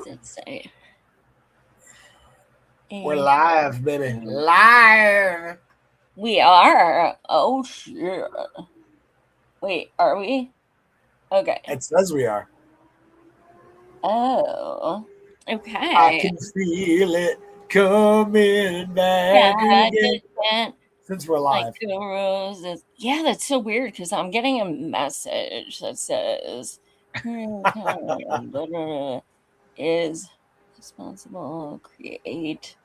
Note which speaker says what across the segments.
Speaker 1: Let's say.
Speaker 2: We're live, baby. Live.
Speaker 1: We are. Oh, shit. Wait, are we? Okay.
Speaker 2: It says we are.
Speaker 1: Oh.
Speaker 2: I
Speaker 1: Okay.
Speaker 2: can feel it coming back again. Since we're
Speaker 1: Like
Speaker 2: live.
Speaker 1: the roses. Yeah, that's so weird because I'm getting a message that says is responsible create.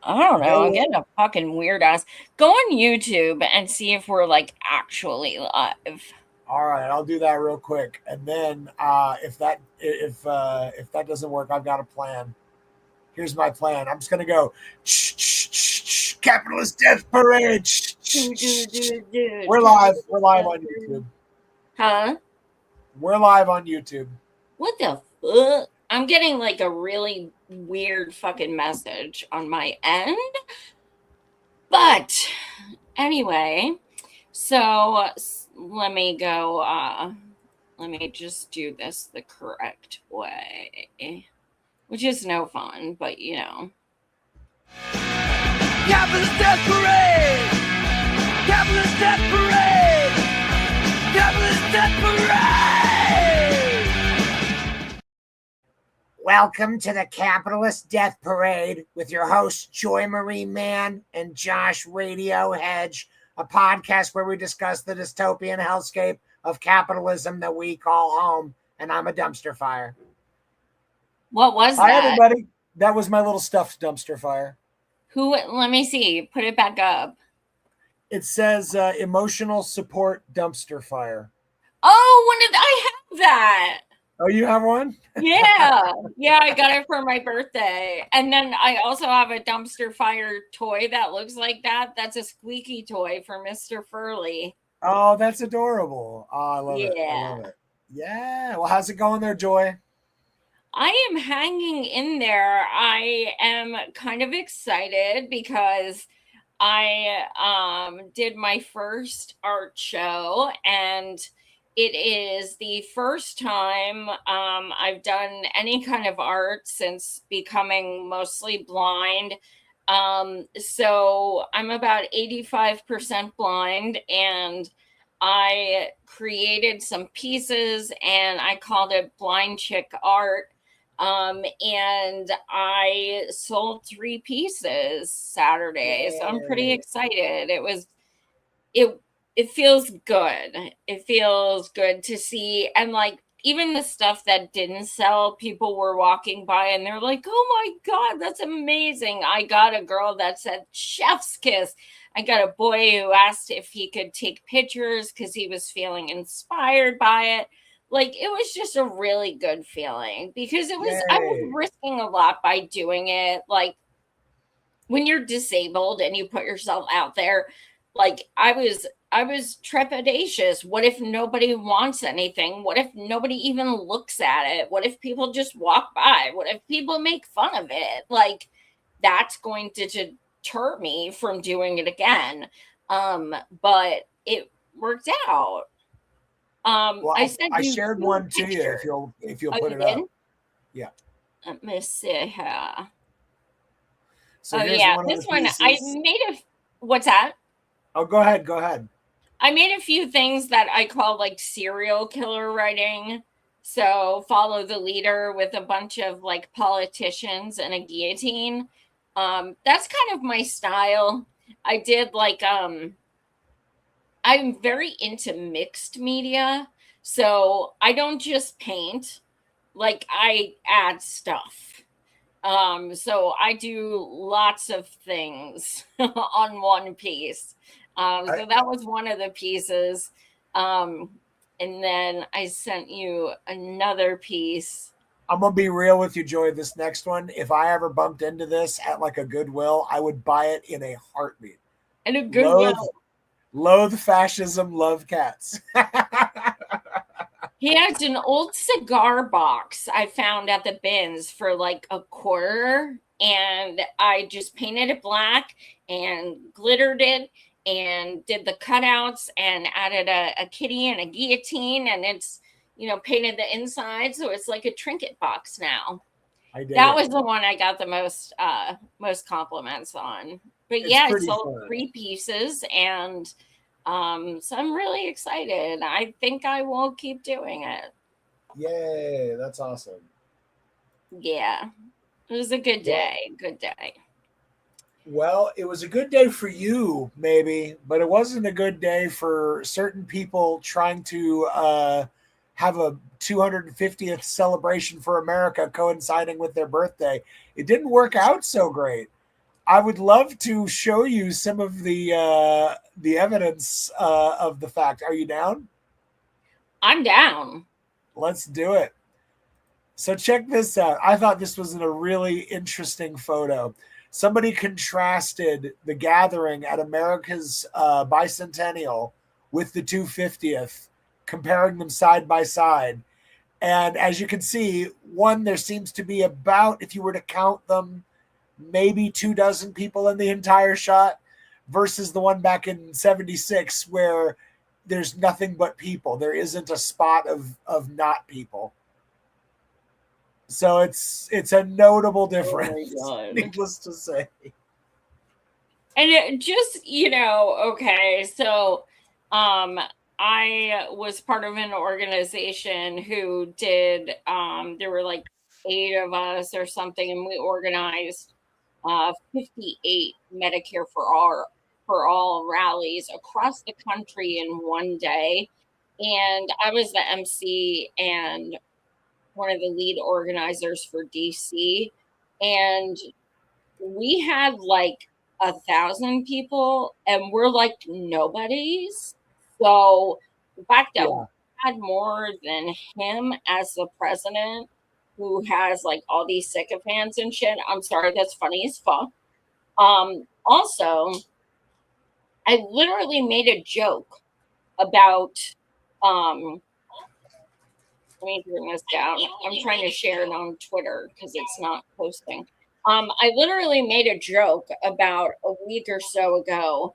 Speaker 1: I don't know. I'm getting a fucking weird ass. Go on YouTube and see if we're like actually live.
Speaker 2: All right, I'll do that real quick, and then if that doesn't work, I've got a plan. Here's my plan. I'm just gonna go capitalist death parade. We're live. We're live on YouTube.
Speaker 1: Huh?
Speaker 2: We're live on YouTube.
Speaker 1: What the fuck? I'm getting like a really weird fucking message on my end. But anyway, so let me go. Let me just do this the correct way, which is no fun, but you know.
Speaker 3: Capitalist death parade! Capitalist death parade! Capitalist death parade!
Speaker 2: Welcome to the Capitalist Death Parade with your hosts Joy Marie Mann and Josh Radio Hedge, a podcast where we discuss the dystopian hellscape of capitalism that we call home. And I'm a dumpster fire.
Speaker 1: What was
Speaker 2: Hi,
Speaker 1: that?
Speaker 2: everybody. That was my little stuffed dumpster fire.
Speaker 1: Who? Let me see. Put it back up.
Speaker 2: It says emotional support dumpster fire.
Speaker 1: Oh, when did I have that?
Speaker 2: Oh, you have one?
Speaker 1: Yeah. Yeah, I got it for my birthday. And then I also have a dumpster fire toy that looks like that. That's a squeaky toy for Mr. Furley.
Speaker 2: Oh, that's adorable. Oh, I love it. I
Speaker 1: Yeah.
Speaker 2: love it. Yeah. Well, how's it going there, Joy?
Speaker 1: I am hanging in there. I am kind of excited because I did my first art show, and it is the first time I've done any kind of art since becoming mostly blind. So I'm about 85% blind, and I created some pieces and I called it Blind Chick Art. And I sold 3 pieces Saturday, so I'm pretty excited. It feels good. It feels good to see, and like even the stuff that didn't sell, people were walking by and they're like, "Oh my god, that's amazing." I got a girl that said chef's kiss. I got a boy who asked if he could take pictures because he was feeling inspired by it. Like it was just a really good feeling because I was risking a lot by doing it. Like when you're disabled and you put yourself out there, like I was trepidatious. What if nobody wants anything? What if nobody even looks at it? What if people just walk by? What if people make fun of it? Like that's going to deter me from doing it again. But it worked out.
Speaker 2: Well,
Speaker 1: I
Speaker 2: shared one to you if you'll put it up. Yeah.
Speaker 1: Let me see here.
Speaker 2: So
Speaker 1: yeah, this one I made what's that?
Speaker 2: Oh, go ahead.
Speaker 1: I made a few things that I call like serial killer writing. So follow the leader with a bunch of like politicians and a guillotine. That's kind of my style. I did like I'm very into mixed media. So I don't just paint, like I add stuff. So I do lots of things on one piece. So that was one of the pieces. And then I sent you another piece.
Speaker 2: I'm going to be real with you, Joy. This next one, if I ever bumped into this at like a Goodwill, I would buy it in a heartbeat.
Speaker 1: And a Goodwill.
Speaker 2: Loathe fascism, love cats.
Speaker 1: He has an old cigar box I found at the bins for like $0.25, and I just painted it black and glittered it and did the cutouts and added a kitty and a guillotine, and it's painted the inside, so it's like a trinket box now. That was the one I got the most compliments on. But
Speaker 2: It's
Speaker 1: yeah, I
Speaker 2: pretty
Speaker 1: sold
Speaker 2: fun.
Speaker 1: 3 pieces, and so I'm really excited. I think I will keep doing it.
Speaker 2: Yay, that's awesome.
Speaker 1: Yeah, it was a good day. Good day.
Speaker 2: Well, it was a good day for you, maybe, but it wasn't a good day for certain people trying to have a 250th celebration for America coinciding with their birthday. It didn't work out so great. I would love to show you some of the evidence of the fact. Are you down?
Speaker 1: I'm down.
Speaker 2: Let's do it. So check this out. I thought this was a really interesting photo. Somebody contrasted the gathering at America's bicentennial with the 250th, comparing them side by side. And as you can see, one, there seems to be about, if you were to count them, maybe 24 people in the entire shot, versus the one back in 76 where there's nothing but people. There isn't a spot of not people. So it's a notable difference, needless to say.
Speaker 1: And it just, okay, so I was part of an organization who did there were like 8 of us or something, and we organized 58 Medicare for all rallies across the country in one day. And I was the MC and one of the lead organizers for DC, and we had like 1,000 people, and we're like nobodies. So the fact that we had more than him as the president, who has like all these sycophants and shit, I'm sorry, that's funny as fuck. Also, I literally made a joke about let me bring this down. I'm trying to share it on Twitter because it's not posting. I literally made a joke about a week or so ago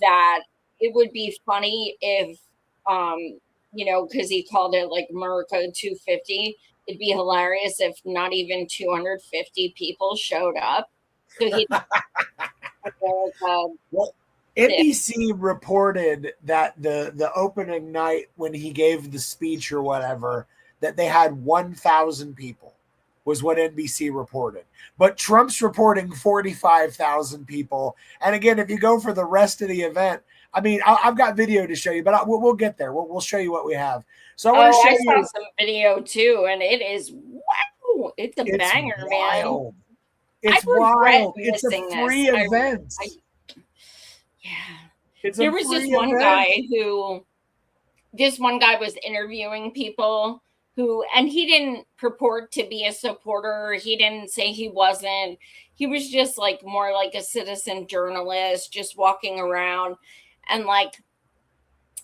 Speaker 1: that it would be funny if, because he called it like America 250. It'd be hilarious if not even 250 people showed up. So he.
Speaker 2: Well, NBC reported that the opening night when he gave the speech or whatever, that they had 1,000 people, was what NBC reported. But Trump's reporting 45,000 people. And again, if you go for the rest of the event, I mean, I've got video to show you, but we'll get there. We'll show you what we have. So I
Speaker 1: saw some video too, and it is wow! It's a banger,
Speaker 2: wild.
Speaker 1: Man.
Speaker 2: It's wild. It's a free event.
Speaker 1: Yeah. There was this one guy was interviewing people and he didn't purport to be a supporter. He didn't say he wasn't. He was just like more like a citizen journalist, just walking around and like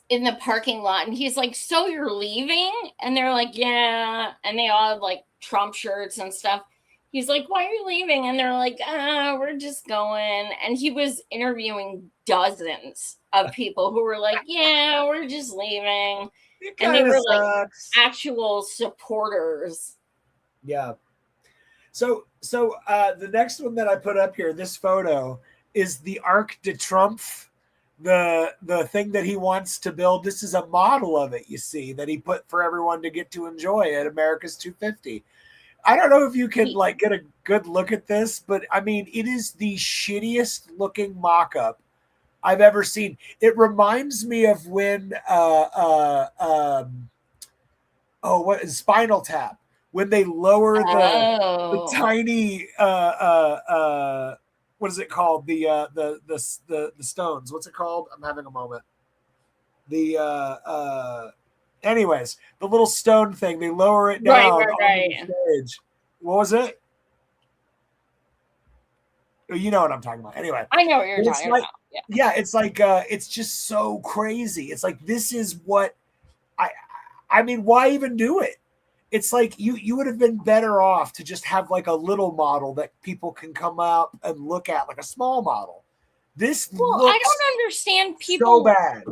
Speaker 1: in the parking lot. And he's like, "So you're leaving?" And they're like, "Yeah." And they all had like Trump shirts and stuff. He's like, "Why are you leaving?" And they're like, "We're just going." And he was interviewing dozens of people who were like, "Yeah, we're just leaving." And they were like actual supporters.
Speaker 2: Yeah. So the next one that I put up here, this photo, is the Arc de Triomphe, the thing that he wants to build. This is a model of it, you see, that he put for everyone to get to enjoy at America's 250. I don't know if you can like get a good look at this, but I mean, it is the shittiest looking mock-up I've ever seen. It reminds me of when what is Spinal Tap, when they lower the tiny what is it called, the stones, what's it called, I'm having a moment, anyways, the little stone thing, they lower it down on the stage. What was it? You know what I'm talking about. Anyway,
Speaker 1: I know what you're talking about.
Speaker 2: Yeah, it's like it's just so crazy. It's like, this is what I mean, why even do it? It's like you would have been better off to just have like a little model that people can come up and look at, like a small model. This looks
Speaker 1: I don't understand people
Speaker 2: so bad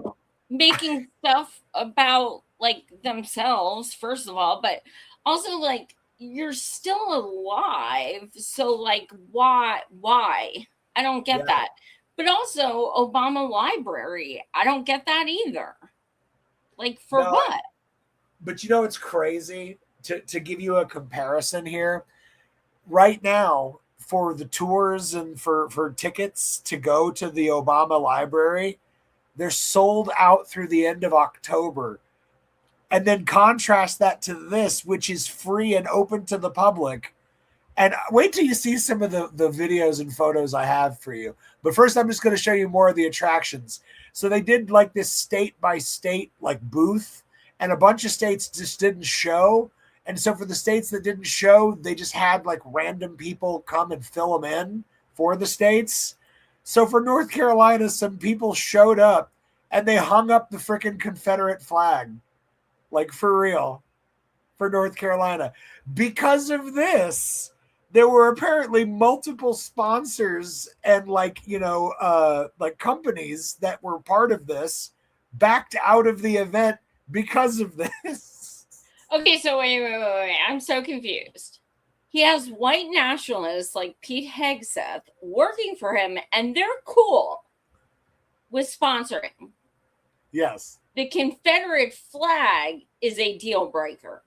Speaker 1: making stuff about like themselves, first of all, but also like you're still alive. So, like, why? I don't get that. But also, Obama Library, I don't get that either. Like, for what?
Speaker 2: But you know, it's crazy to give you a comparison here. Right now, for the tours and for tickets to go to the Obama Library, they're sold out through the end of October. And then contrast that to this, which is free and open to the public. And wait till you see some of the videos and photos I have for you. But first, I'm just going to show you more of the attractions. So they did like this state by state like booth, and a bunch of states just didn't show. And so for the states that didn't show, they just had like random people come and fill them in for the states. So for North Carolina, some people showed up and they hung up the freaking Confederate flag. Like for real, for North Carolina. Because of this, there were apparently multiple sponsors and like companies that were part of this backed out of the event because of this.
Speaker 1: Okay, so wait. I'm so confused. He has white nationalists like Pete Hegseth working for him, and they're cool with sponsoring.
Speaker 2: Yes.
Speaker 1: The Confederate flag is a deal breaker.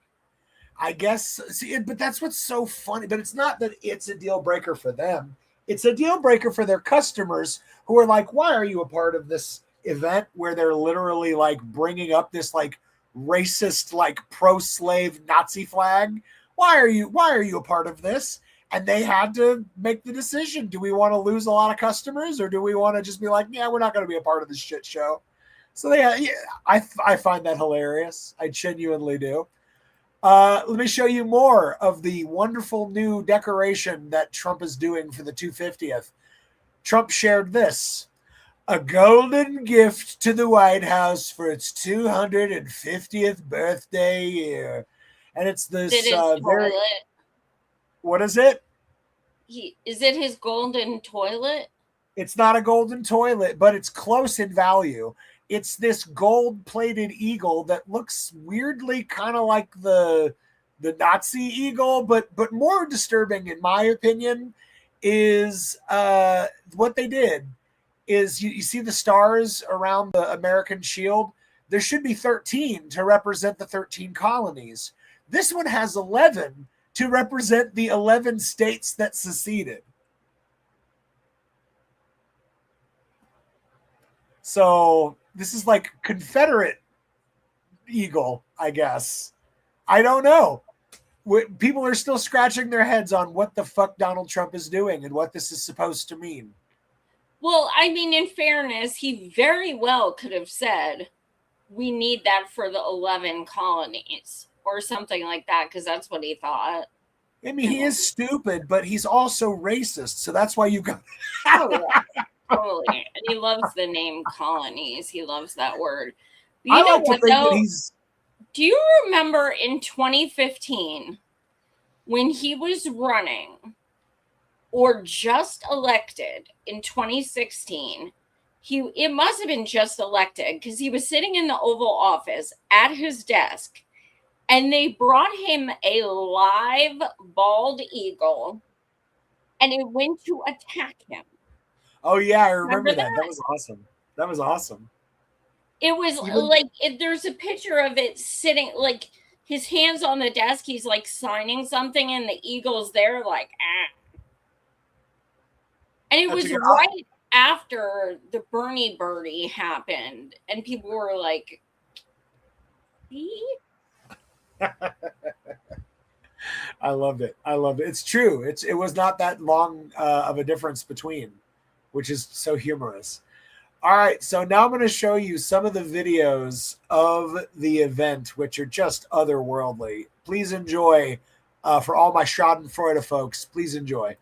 Speaker 2: I guess, but that's what's so funny. But it's not that it's a deal breaker for them. It's a deal breaker for their customers who are like, why are you a part of this event where they're literally like bringing up this like racist, like pro-slave Nazi flag? Why are you a part of this? And they had to make the decision. Do we want to lose a lot of customers, or do we want to just be like, yeah, we're not going to be a part of this shit show? So I find that hilarious. I genuinely do. Let me show you more of the wonderful new decoration that Trump is doing for the 250th. Trump shared this: a golden gift to the White House for its 250th birthday year. And it's this
Speaker 1: toilet.
Speaker 2: What is it?
Speaker 1: Is it his golden toilet?
Speaker 2: It's not a golden toilet, but it's close in value. It's this gold-plated eagle that looks weirdly kind of like the Nazi eagle, but more disturbing, in my opinion, is what they did is you see the stars around the American shield. There should be 13 to represent the 13 colonies. This one has 11 to represent the 11 states that seceded. So this is like Confederate eagle, I guess. I don't know. People are still scratching their heads on what the fuck Donald Trump is doing and what this is supposed to mean.
Speaker 1: Well, I mean, in fairness, he very well could have said, we need that for the 11 colonies or something like that, because that's what he thought.
Speaker 2: I mean, he is stupid, but he's also racist. So that's why you got...
Speaker 1: Totally. And he loves the name colonies. He loves that word. But
Speaker 2: I like to think that he's...
Speaker 1: Do you remember in 2015 when he was running or just elected in 2016? It must have been just elected because he was sitting in the Oval Office at his desk, and they brought him a live bald eagle, and it went to attack him.
Speaker 2: Oh, yeah, I remember that. That was awesome.
Speaker 1: It was there's a picture of it sitting, like, his hands on the desk. He's, like, signing something, and the eagle's there, like, ah. And it was right after the Bernie birdie happened, and people were like, see?
Speaker 2: I loved it. It's true. It was not that long of a difference between, which is so humorous. All right, so now I'm going to show you some of the videos of the event, which are just otherworldly. Please enjoy. For all my Schadenfreude folks, please enjoy.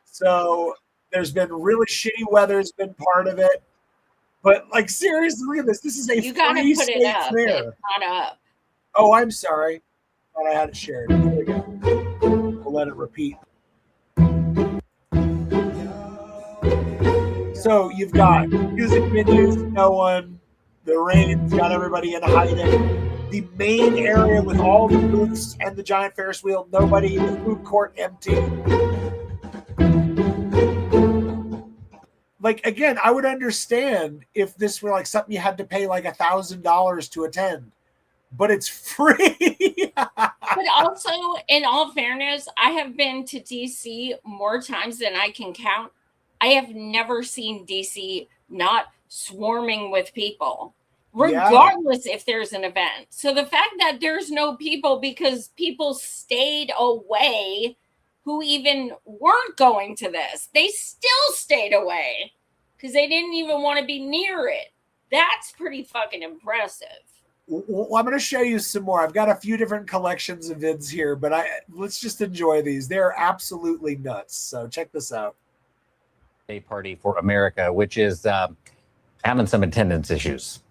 Speaker 2: So there's been really shitty weather has been part of it. But, like, seriously, look at this. This is a free state fair.
Speaker 1: It's not up.
Speaker 2: Oh, I'm sorry. Thought I had it shared. Here we go. We'll let it repeat. So you've got music videos going. The rain's got everybody in hiding. the main area with all the booths and the giant Ferris wheel, nobody, the food court empty. Like, again, I would understand if this were like something you had to pay like $1,000 to attend, but it's free.
Speaker 1: But also, in all fairness, I have been to DC more times than I can count. I have never seen DC not swarming with people, regardless if there's an event. So the fact that there's no people because people stayed away who even weren't going to this, they still stayed away because they didn't even want to be near it. That's pretty fucking impressive.
Speaker 2: Well, I'm going to show you some more. I've got a few different collections of vids here, but let's just enjoy these. They're absolutely nuts. So check this out.
Speaker 4: Day party for America, which is having some attendance issues.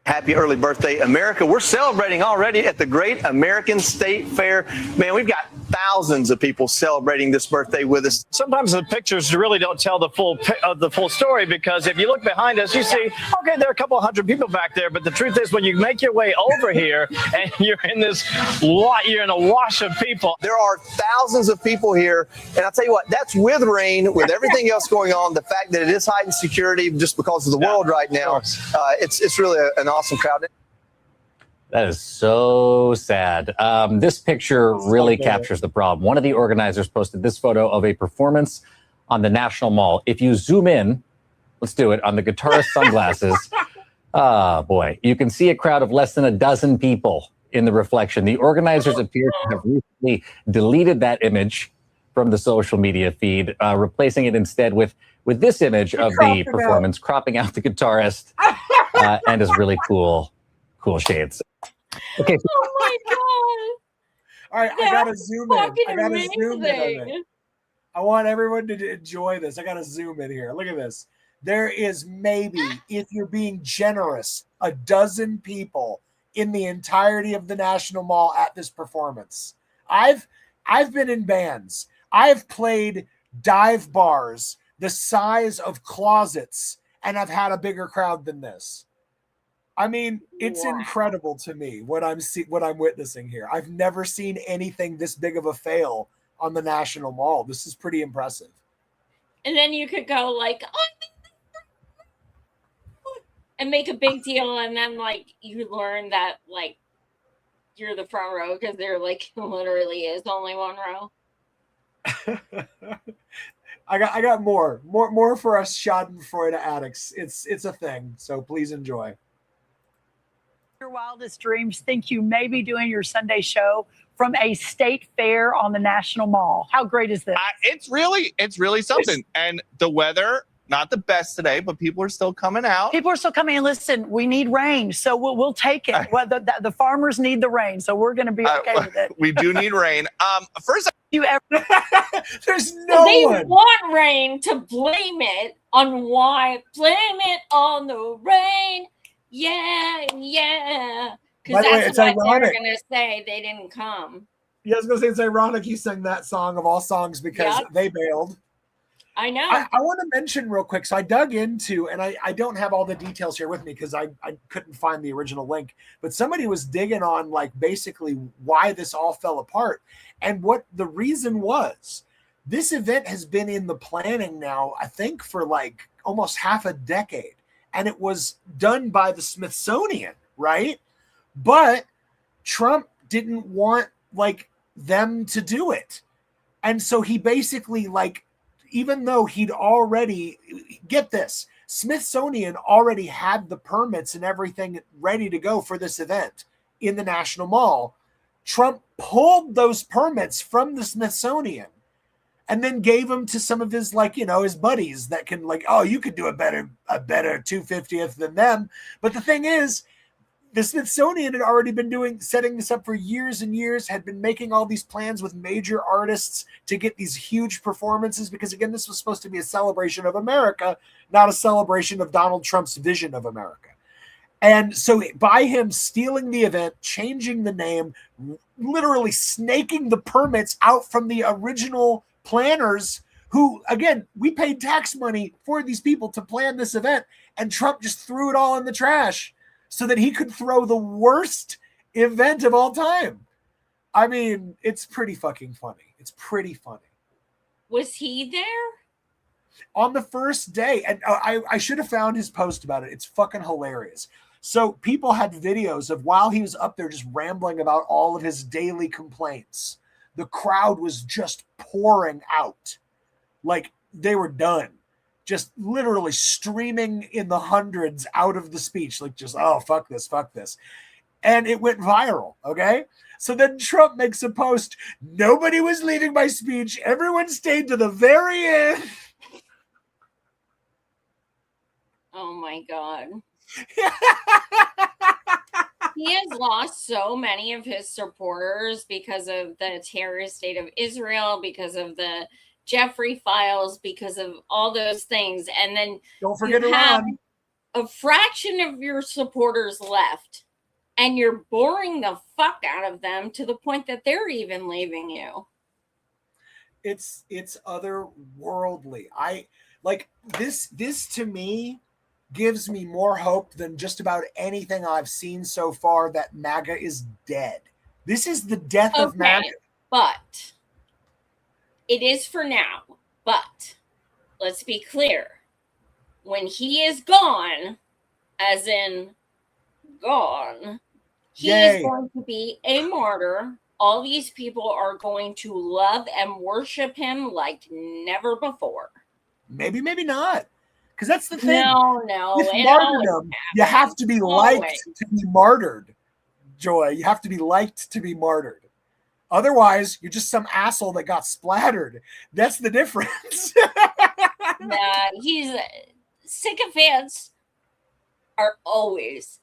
Speaker 5: Happy early birthday, America. We're celebrating already at the Great American State Fair. Man, we've got thousands of people celebrating this birthday with us.
Speaker 6: Sometimes the pictures really don't tell the full story, because if you look behind us, you see, okay, there are a couple hundred people back there, but the truth is when you make your way over here and you're in a wash of people.
Speaker 5: There are thousands of people here, and I'll tell you what, that's with rain, with everything else going on, the fact that it is heightened security just because of the world right now. It's really an awesome crowd.
Speaker 4: That is so sad. This picture really captures the problem. One of the organizers posted this photo of a performance on the National Mall. If you zoom in, let's do it, on the guitarist's sunglasses, boy, you can see a crowd of less than a dozen people in the reflection. The organizers appear to have recently deleted that image from the social media feed, replacing it instead with this image of the performance, cropping out the guitarist, and his really cool shades. Okay.
Speaker 1: Oh my god!
Speaker 2: All right, I gotta zoom in. I gotta zoom in on it. I want everyone to enjoy this. I gotta zoom in here. Look at this. There is maybe, if you're being generous, a dozen people in the entirety of the National Mall at this performance. I've been in bands. I've played dive bars the size of closets, and I've had a bigger crowd than this. I mean, it's incredible to me what I'm witnessing here. I've never seen anything this big of a fail on the National Mall. This is pretty impressive.
Speaker 1: And then you could go like, and make a big deal, and then like you learn that like you're the front row because there like literally is only one row.
Speaker 2: I got more for us Schadenfreude addicts. It's a thing, so please enjoy.
Speaker 7: Your wildest dreams think you may be doing your Sunday show from a state fair on the National Mall. How great is this?
Speaker 8: It's really something. And the weather, not the best today, but people are still coming out.
Speaker 7: People are still coming. And listen, we need rain, so we'll take it. Well, the farmers need the rain, so we're going to be okay with it.
Speaker 8: We do need rain. First,
Speaker 2: there's no
Speaker 1: they
Speaker 2: one.
Speaker 1: want rain to blame it on why. Blame it on the rain. Yeah. Because that's what they were going to say. They didn't come.
Speaker 2: Yeah, I was going to say, it's ironic you sang that song of all songs because they bailed.
Speaker 1: I know.
Speaker 2: I want to mention real quick. So I dug into, and I don't have all the details here with me because I couldn't find the original link, but somebody was digging on like basically why this all fell apart and what the reason was. This event has been in the planning now, I think, for like almost half a decade. And it was done by the Smithsonian, right? But Trump didn't want like them to do it. And so he basically like, even though he'd already, get this, Smithsonian already had the permits and everything ready to go for this event in the National Mall. Trump pulled those permits from the Smithsonian and then gave them to some of his, like, you know, his buddies that can like, oh, you could do a better 250th than them. But the thing is, the Smithsonian had already been setting this up for years and years, had been making all these plans with major artists to get these huge performances, because again, this was supposed to be a celebration of America, not a celebration of Donald Trump's vision of America. And so by him stealing the event, changing the name, literally snaking the permits out from the original planners who, again, we paid tax money for these people to plan this event, and Trump just threw it all in the trash. so that he could throw the worst event of all time. I mean, it's pretty fucking funny. It's pretty funny.
Speaker 1: Was he there?
Speaker 2: On the first day, and I should have found his post about it. It's fucking hilarious. So people had videos of while he was up there just rambling about all of his daily complaints. The crowd was just pouring out. Like they were done. Just literally streaming in the hundreds out of the speech. Like just, oh, fuck this, fuck this. And it went viral, okay? So then Trump makes a post. Nobody was leaving my speech. Everyone stayed to the very end.
Speaker 1: Oh my God. He has lost so many of his supporters because of the terrorist state of Israel, because of the Jeffrey files, because of all those things. And then
Speaker 2: don't forget
Speaker 1: you have
Speaker 2: Iran.
Speaker 1: A fraction of your supporters left, and you're boring the fuck out of them to the point that they're even leaving you.
Speaker 2: It's otherworldly. I like this to me gives me more hope than just about anything I've seen so far that MAGA is dead. This is the death of MAGA.
Speaker 1: But it is for now. But let's be clear. When he is gone, as in gone, he is going to be a martyr. All these people are going to love and worship him like never before.
Speaker 2: Maybe not. Because that's the thing.
Speaker 1: No.
Speaker 2: With martyrdom, you have to be liked to be martyred, Joy. You have to be liked to be martyred. Otherwise, you're just some asshole that got splattered. That's the difference.
Speaker 1: He's sycophants are always.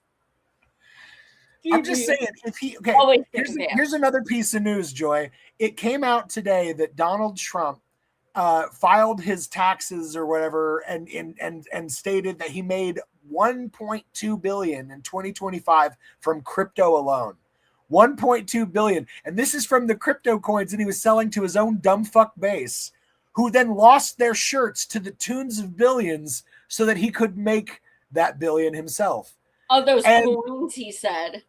Speaker 2: I'm just saying, if he here's another piece of news, Joy. It came out today that Donald Trump filed his taxes or whatever and stated that he made $1.2 billion in 2025 from crypto alone. 1.2 billion. And this is from the crypto coins that he was selling to his own dumb fuck base, who then lost their shirts to the tunes of billions so that he could make that billion himself.
Speaker 1: Oh, those coins, he said.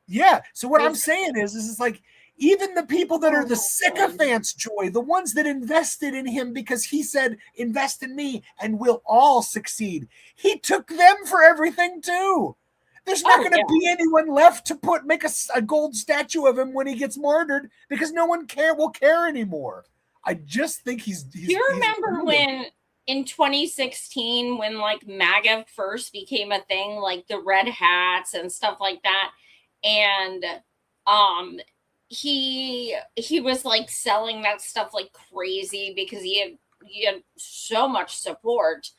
Speaker 2: Yeah. So what I'm saying is it's like, even the people that are the sycophants, Joy, the ones that invested in him because he said, invest in me and we'll all succeed. He took them for everything too. There's not going to be anyone left to make a gold statue of him when he gets martyred because no one will care anymore. I just think he's
Speaker 1: Do you remember when in 2016 when like MAGA first became a thing, like the red hats and stuff like that, and he was like selling that stuff like crazy because he had so much support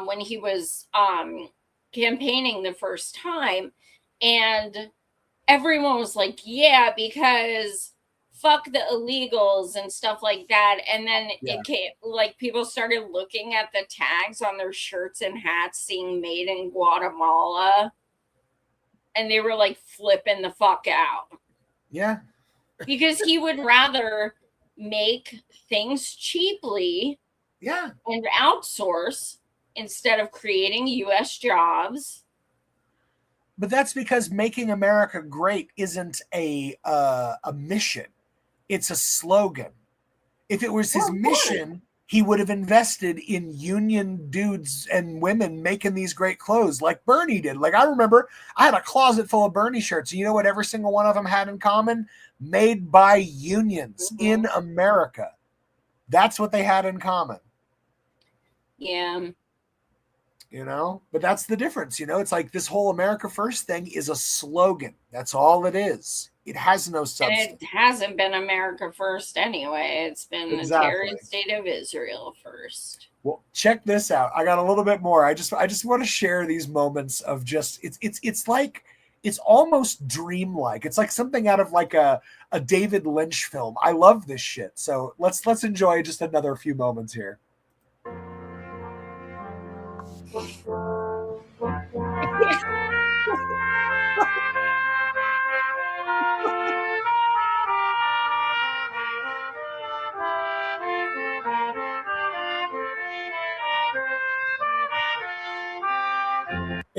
Speaker 1: when he was campaigning the first time, and everyone was like, yeah, because fuck the illegals and stuff like that. And then it came, like, people started looking at the tags on their shirts and hats seeing made in Guatemala, and they were like flipping the fuck out.
Speaker 2: Yeah.
Speaker 1: Because he would rather make things cheaply and outsource instead of creating U.S. jobs.
Speaker 2: But that's because making America great isn't a mission. It's a slogan. If it was his mission, he would have invested in union dudes and women making these great clothes like Bernie did. Like I remember I had a closet full of Bernie shirts. You know what every single one of them had in common? Made by unions in America. That's what they had in common.
Speaker 1: Yeah.
Speaker 2: You know, but that's the difference. You know, it's like this whole America First thing is a slogan. That's all it is. It has no substance.
Speaker 1: And it hasn't been America First anyway. It's been the terrorist state of Israel first.
Speaker 2: Well, check this out. I got a little bit more. I just want to share these moments of just it's like it's almost dreamlike. It's like something out of like a David Lynch film. I love this shit. So let's enjoy just another few moments here.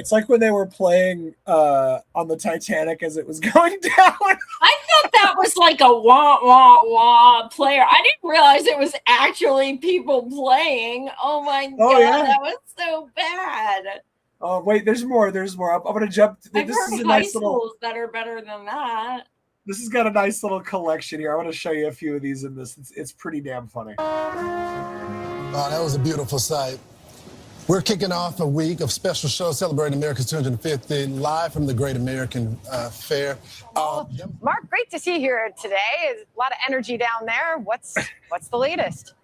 Speaker 9: It's like when they were playing on the Titanic as it was going down.
Speaker 1: I thought that was like a wah wah wah player. I didn't realize it was actually people playing. Oh my god,
Speaker 9: yeah.
Speaker 1: that was so bad.
Speaker 9: Oh wait, there's more. I'm gonna jump.
Speaker 1: I've
Speaker 9: This
Speaker 1: heard
Speaker 9: is a
Speaker 1: high
Speaker 9: nice little.
Speaker 1: schools that are better than that.
Speaker 9: This has got a nice little collection here. I want to show you a few of these in this. It's pretty damn funny.
Speaker 10: Oh, that was a beautiful sight. We're kicking off a week of special shows celebrating America's 250th live from the Great American Fair.
Speaker 11: Mark, great to see you here today. A lot of energy down there. What's the latest?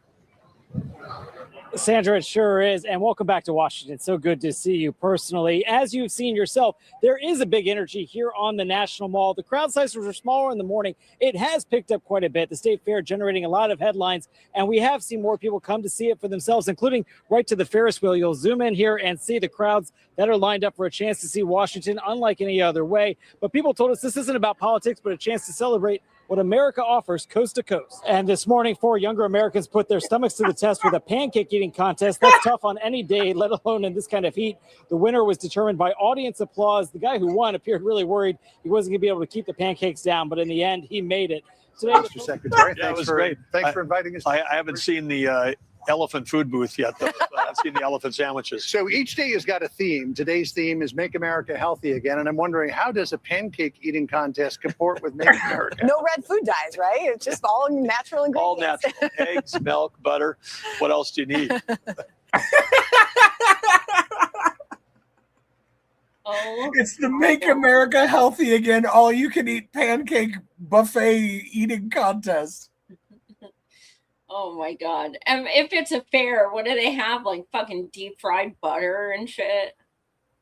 Speaker 12: Sandra, it sure is. And welcome back to Washington. So good to see you personally. As you've seen yourself, there is a big energy here on the National Mall. The crowd sizes were smaller in the morning. It has picked up quite a bit. The State Fair generating a lot of headlines, and we have seen more people come to see it for themselves, including right to the Ferris wheel. You'll zoom in here and see the crowds that are lined up for a chance to see Washington unlike any other way. But people told us this isn't about politics, but a chance to celebrate what America offers coast to coast. And this morning, 4 younger Americans put their stomachs to the test with a pancake eating contest. That's tough on any day, let alone in this kind of heat. The winner was determined by audience applause. The guy who won appeared really worried he wasn't going to be able to keep the pancakes down, but in the end, he made it. Today,
Speaker 13: Mr. Secretary,
Speaker 14: Yeah, it was
Speaker 13: thanks
Speaker 14: great.
Speaker 13: for inviting us.
Speaker 14: I haven't seen the elephant food booth yet, though. I've seen the elephant sandwiches.
Speaker 13: So each day has got a theme. Today's theme is Make America Healthy Again. And I'm wondering, how does a pancake eating contest comport with Make America?
Speaker 11: No red food dyes, right? It's just all natural ingredients.
Speaker 14: All natural. Eggs, milk, butter. What else do you need?
Speaker 1: Oh,
Speaker 9: It's the Make America Healthy Again all you can eat pancake buffet eating contest.
Speaker 1: oh my god. And if it's a fair, what do they have? Like fucking deep fried butter and shit.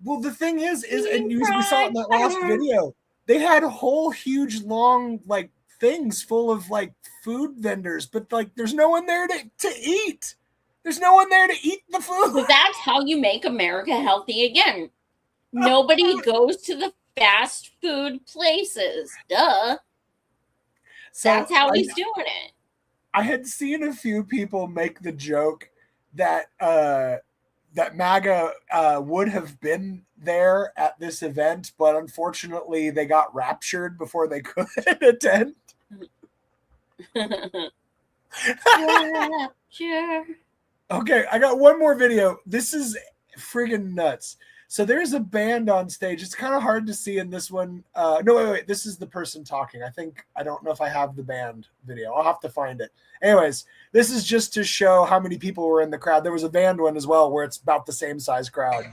Speaker 9: Well, the thing is and we saw it in that last video, they had whole huge long like things full of like food vendors, but like there's no one there to eat. There's no one there to eat the food.
Speaker 1: But that's how you make America healthy again. Nobody goes to the fast food places. Duh.
Speaker 9: So
Speaker 1: That's how he's doing it.
Speaker 9: I had seen a few people make the joke that that MAGA would have been there at this event, but unfortunately they got raptured before they could attend.
Speaker 1: Sure.
Speaker 9: Okay, I got one more video. This is friggin' nuts. So there's a band on stage. It's kind of hard to see in this one. No, wait. This is the person talking. I don't know if I have the band video. I'll have to find it. Anyways, this is just to show how many people were in the crowd. There was a band one as well where it's about the same size crowd.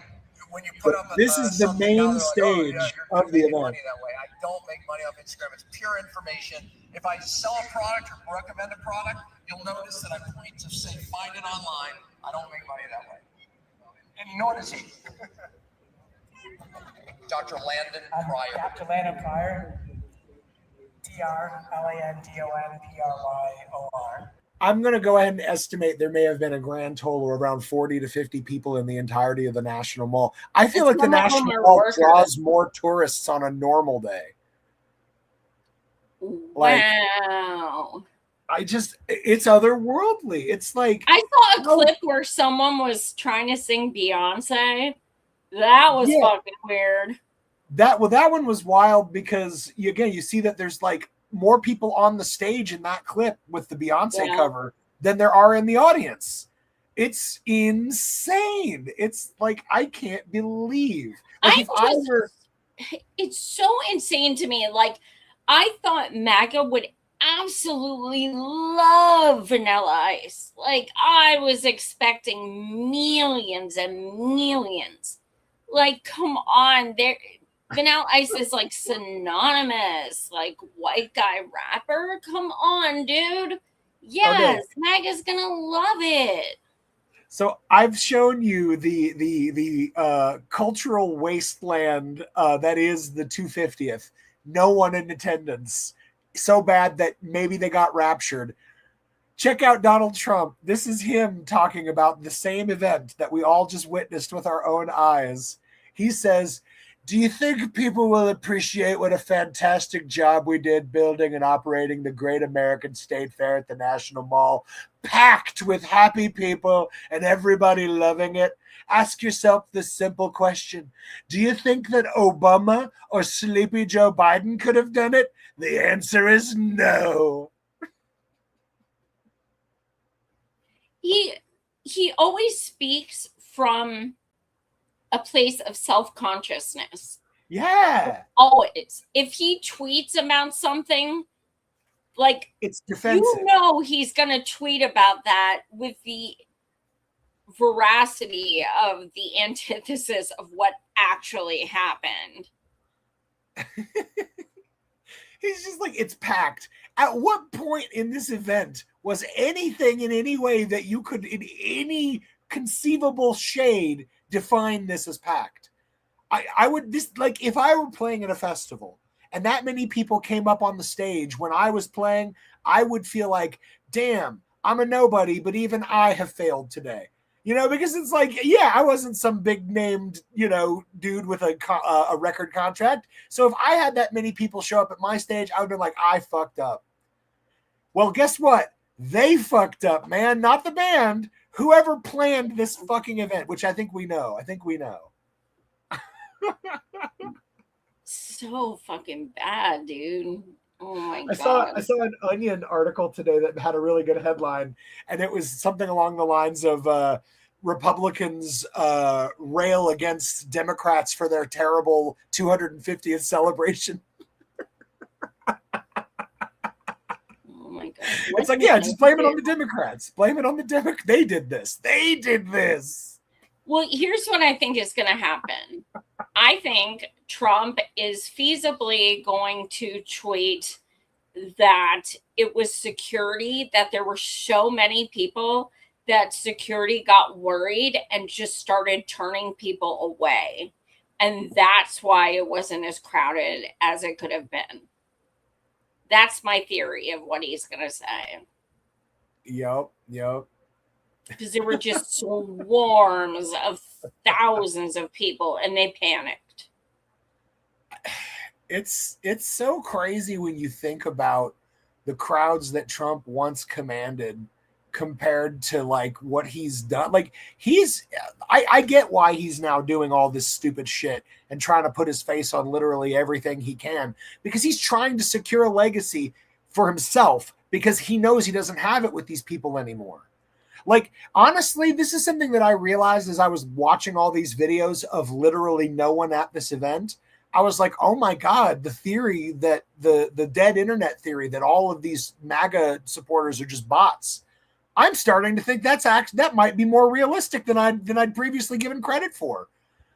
Speaker 10: When you put up
Speaker 9: This is the main stage of the event.
Speaker 10: Money that way. I don't make money off Instagram. It's pure information. If I sell a product or recommend a product, you'll notice that I point to say find it online. I don't make money that way. And nor does he. Dr. Landon Pryor.
Speaker 15: Dr. Landon Pryor. DrLandonPryor.
Speaker 9: I'm going to go ahead and estimate there may have been a grand total of around 40 to 50 people in the entirety of the National Mall. I feel like the National Mall draws more tourists on a normal day. Like,
Speaker 1: wow.
Speaker 9: It's otherworldly. It's like
Speaker 1: I saw a clip where someone was trying to sing Beyonce. That was fucking weird.
Speaker 9: That one was wild because you see that there's like more people on the stage in that clip with the Beyonce cover than there are in the audience. It's insane. It's like I can't believe. Like,
Speaker 1: it's so insane to me. Like I thought MAGA would absolutely love Vanilla Ice. Like I was expecting millions and millions. Like, come on, Vanilla Ice is like synonymous, like white guy rapper. Come on, dude. Yes, MAGA's gonna love it.
Speaker 9: So I've shown you the cultural wasteland that is the 250th. No one in attendance. So bad that maybe they got raptured. Check out Donald Trump. This is him talking about the same event that we all just witnessed with our own eyes. He says, "Do you think people will appreciate what a fantastic job we did building and operating the Great American State Fair at the National Mall, packed with happy people and everybody loving it? Ask yourself this simple question. Do you think that Obama or Sleepy Joe Biden could have done it? The answer is no.
Speaker 1: He always speaks from a place of self-consciousness.
Speaker 9: Yeah.
Speaker 1: Always. If he tweets about something, like,
Speaker 9: it's defensive.
Speaker 1: He's going to tweet about that with the veracity of the antithesis of what actually happened.
Speaker 9: He's just like, it's packed. At what point in this event was anything in any way that you could, in any conceivable shade, define this as packed? I would, this, like, if I were playing at a festival and that many people came up on the stage when I was playing, I would feel like, damn, I'm a nobody, but even I have failed today. Because it's like, yeah, I wasn't some big named, dude with a record contract. So if I had that many people show up at my stage, I would be like, I fucked up. Well, guess what? They fucked up, man, not the band. Whoever planned this fucking event, which I think we know.
Speaker 1: So fucking bad, dude. Oh my God.
Speaker 9: I saw an Onion article today that had a really good headline, and it was something along the lines of Republicans rail against Democrats for their terrible 250th celebration.
Speaker 1: Oh my God.
Speaker 9: It's like, yeah, just blame it on the Democrats. Blame it on the Democrats. They did this.
Speaker 1: Well, here's what I think is going to happen. I think Trump is feasibly going to tweet that it was security, that there were so many people that security got worried and just started turning people away. And that's why it wasn't as crowded as it could have been. That's my theory of what he's going to say.
Speaker 9: Yep.
Speaker 1: Because there were just swarms of thousands of people and they panicked.
Speaker 9: It's so crazy when you think about the crowds that Trump once commanded compared to like what he's done. Like I get why he's now doing all this stupid shit and trying to put his face on literally everything he can, because he's trying to secure a legacy for himself, because he knows he doesn't have it with these people anymore. Like, honestly, this is something that I realized as I was watching all these videos of literally no one at this event. I was like, oh my God, the theory that the dead internet theory that all of these MAGA supporters are just bots. I'm starting to think that might be more realistic than I'd previously given credit for.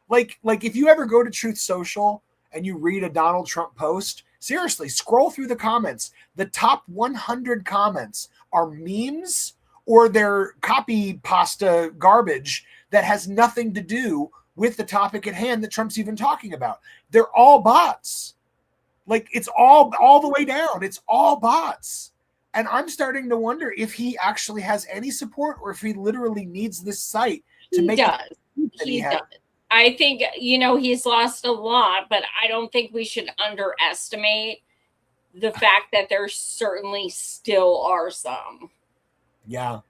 Speaker 9: Like if you ever go to Truth Social and you read a Donald Trump post, seriously, scroll through the comments. The top 100 comments are memes or they're copy pasta garbage that has nothing to do with the topic at hand that Trump's even talking about. They're all bots. Like, it's all the way down. It's all bots. And I'm starting to wonder if he actually has any support or if he literally needs this site to make it.
Speaker 1: He does. I think, he's lost a lot, but I don't think we should underestimate the fact that there certainly still are some.
Speaker 9: Yeah.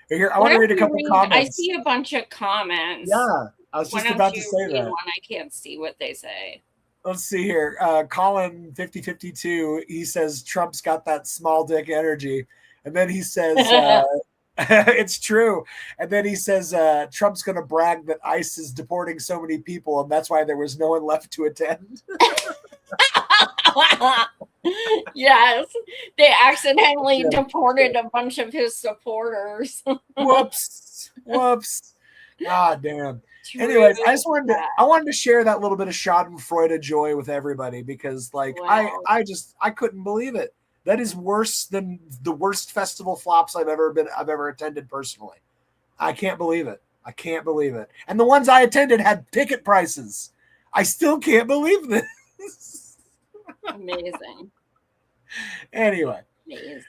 Speaker 9: Here, I want to read a couple comments.
Speaker 1: I see a bunch of comments.
Speaker 9: Yeah, I was just about to say that.
Speaker 1: I can't see what they say.
Speaker 9: Let's see here. Colin 5052, he says Trump's got that small dick energy. And then he says, it's true. And then he says Trump's going to brag that ICE is deporting so many people, and that's why there was no one left to attend.
Speaker 1: Yes, they accidentally deported a bunch of his supporters.
Speaker 9: Whoops. God damn. Anyways, I wanted to share that little bit of Schadenfreude joy with everybody, because wow. I couldn't believe it. That is worse than the worst festival flops I've ever attended personally. I can't believe it. And the ones I attended had ticket prices. I still can't believe this.
Speaker 1: Amazing.
Speaker 9: Anyway.
Speaker 1: Amazing.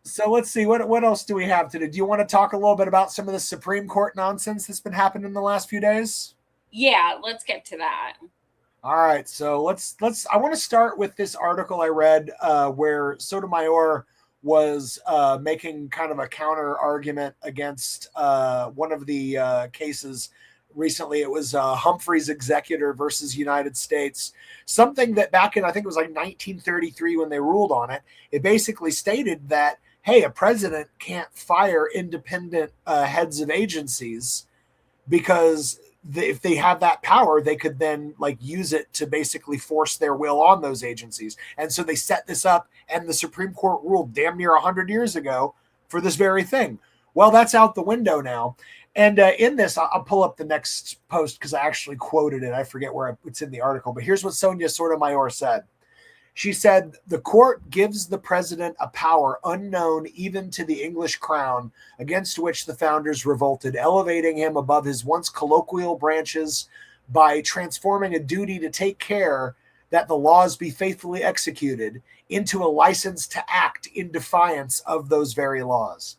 Speaker 9: So let's see, what else do we have today? Do you want to talk a little bit about some of the Supreme Court nonsense that's been happening in the last few days?
Speaker 1: Yeah, let's get to that.
Speaker 9: All right, so let's I want to start with this article I read where Sotomayor was making kind of a counter argument against one of the cases recently. It was Humphrey's executor versus United States. Something that back in, I think it was like 1933 when they ruled on it, it basically stated that, hey, a president can't fire independent heads of agencies because if they have that power, they could then like use it to basically force their will on those agencies. And so they set this up, and the Supreme Court ruled damn near 100 years ago for this very thing. Well, that's out the window now. And in this, I'll pull up the next post because I actually quoted it. I forget where it's in the article, but here's what Sonia Sotomayor said. She said, the court gives the president a power unknown even to the English crown, against which the founders revolted, elevating him above his once colloquial branches by transforming a duty to take care that the laws be faithfully executed into a license to act in defiance of those very laws.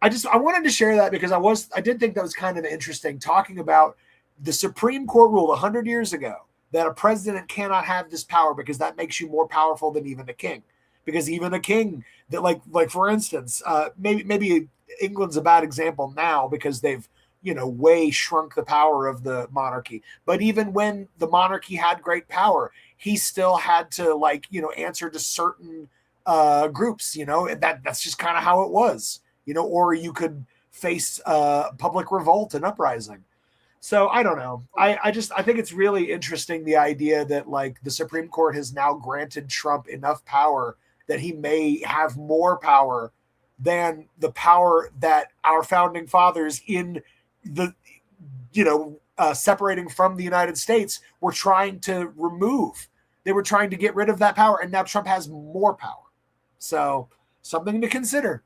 Speaker 9: I wanted to share that because I did think that was kind of interesting, talking about the Supreme Court ruled 100 years ago that a president cannot have this power because that makes you more powerful than even a king. Because even a king that like for instance, maybe England's a bad example now because they've, way shrunk the power of the monarchy. But even when the monarchy had great power, he still had to answer to certain groups, that's just kind of how it was, or you could face public revolt and uprising. So I don't know. I think it's really interesting, the idea that the Supreme Court has now granted Trump enough power that he may have more power than the power that our founding fathers in the, separating from the United States were trying to remove. They were trying to get rid of that power, and now Trump has more power. So something to consider.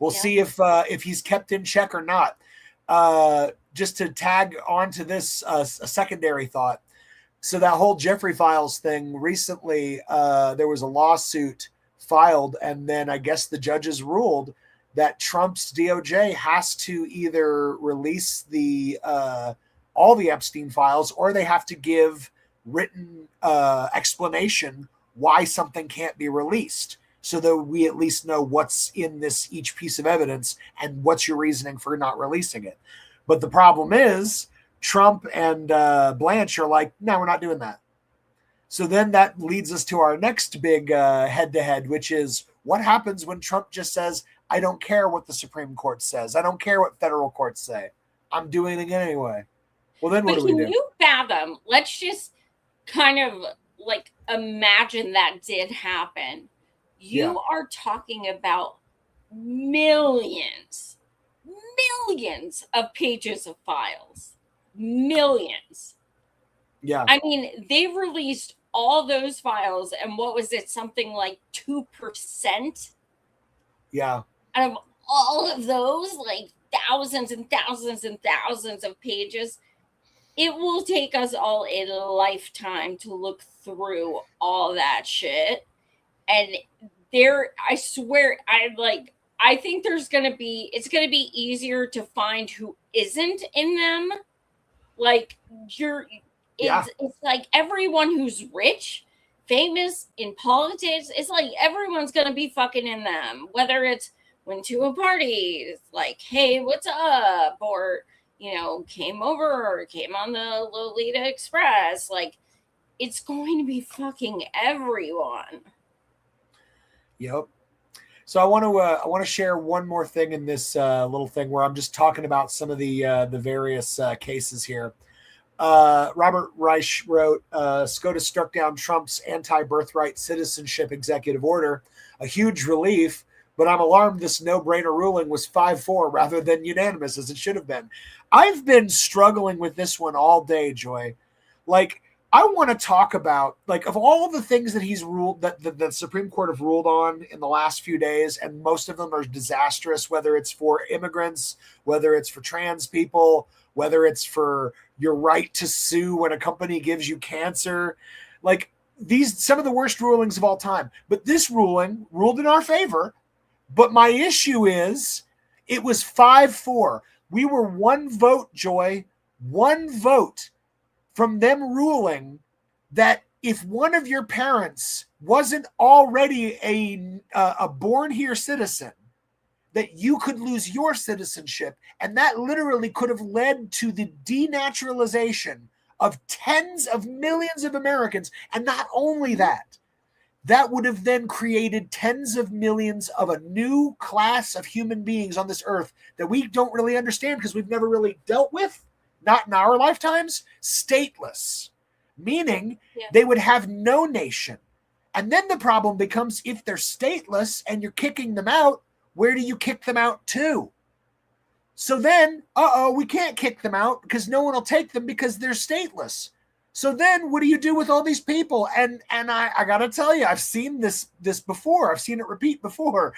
Speaker 9: We'll see if he's kept in check or not. Just to tag onto this, a secondary thought. So that whole Jeffrey Files thing recently, there was a lawsuit filed, and then I guess the judges ruled that Trump's DOJ has to either release the all the Epstein files, or they have to give written explanation why something can't be released, so that we at least know what's in each piece of evidence and what's your reasoning for not releasing it. But the problem is Trump and Blanche are like, no, we're not doing that. So then that leads us to our next big head-to-head, which is what happens when Trump just says, I don't care what the Supreme Court says. I don't care what federal courts say. I'm doing it anyway. Well, then what do we do?
Speaker 1: Can you fathom? Let's just kind of imagine that did happen. You are talking about millions of pages of files. Millions.
Speaker 9: Yeah.
Speaker 1: I mean, they released all those files, and what was it? Something like 2%?
Speaker 9: Yeah.
Speaker 1: Out of all of those, thousands and thousands and thousands of pages. It will take us all a lifetime to look through all that shit. And I swear, I think it's going to be easier to find who isn't in them. It's like everyone who's rich, famous in politics, it's like everyone's going to be fucking in them. Whether it's went to a party, like, hey, what's up? Or, came over or came on the Lolita Express. It's going to be fucking everyone.
Speaker 9: Yep. So I want to share one more thing in this little thing where I'm just talking about some of the various cases here. Robert Reich wrote, SCOTUS struck down Trump's anti-birthright citizenship executive order, a huge relief, but I'm alarmed this no-brainer ruling was 5-4 rather than unanimous as it should have been. I've been struggling with this one all day, Joy. I want to talk about, of all the things that he's ruled, that the Supreme Court have ruled on in the last few days, and most of them are disastrous, whether it's for immigrants, whether it's for trans people, whether it's for your right to sue when a company gives you cancer. Some of the worst rulings of all time. But this ruling ruled in our favor. But my issue is it was 5-4. We were one vote, Joy, one vote from them ruling that if one of your parents wasn't already a born here citizen, that you could lose your citizenship. And that literally could have led to the denaturalization of tens of millions of Americans. And not only that, that would have then created tens of millions of a new class of human beings on this earth that we don't really understand because we've never really dealt with, not in our lifetimes, stateless, meaning they would have no nation. And then the problem becomes, if they're stateless and you're kicking them out, where do you kick them out to? So then, we can't kick them out because no one will take them because they're stateless. So then what do you do with all these people? And I got to tell you, I've seen this before. I've seen it repeat before.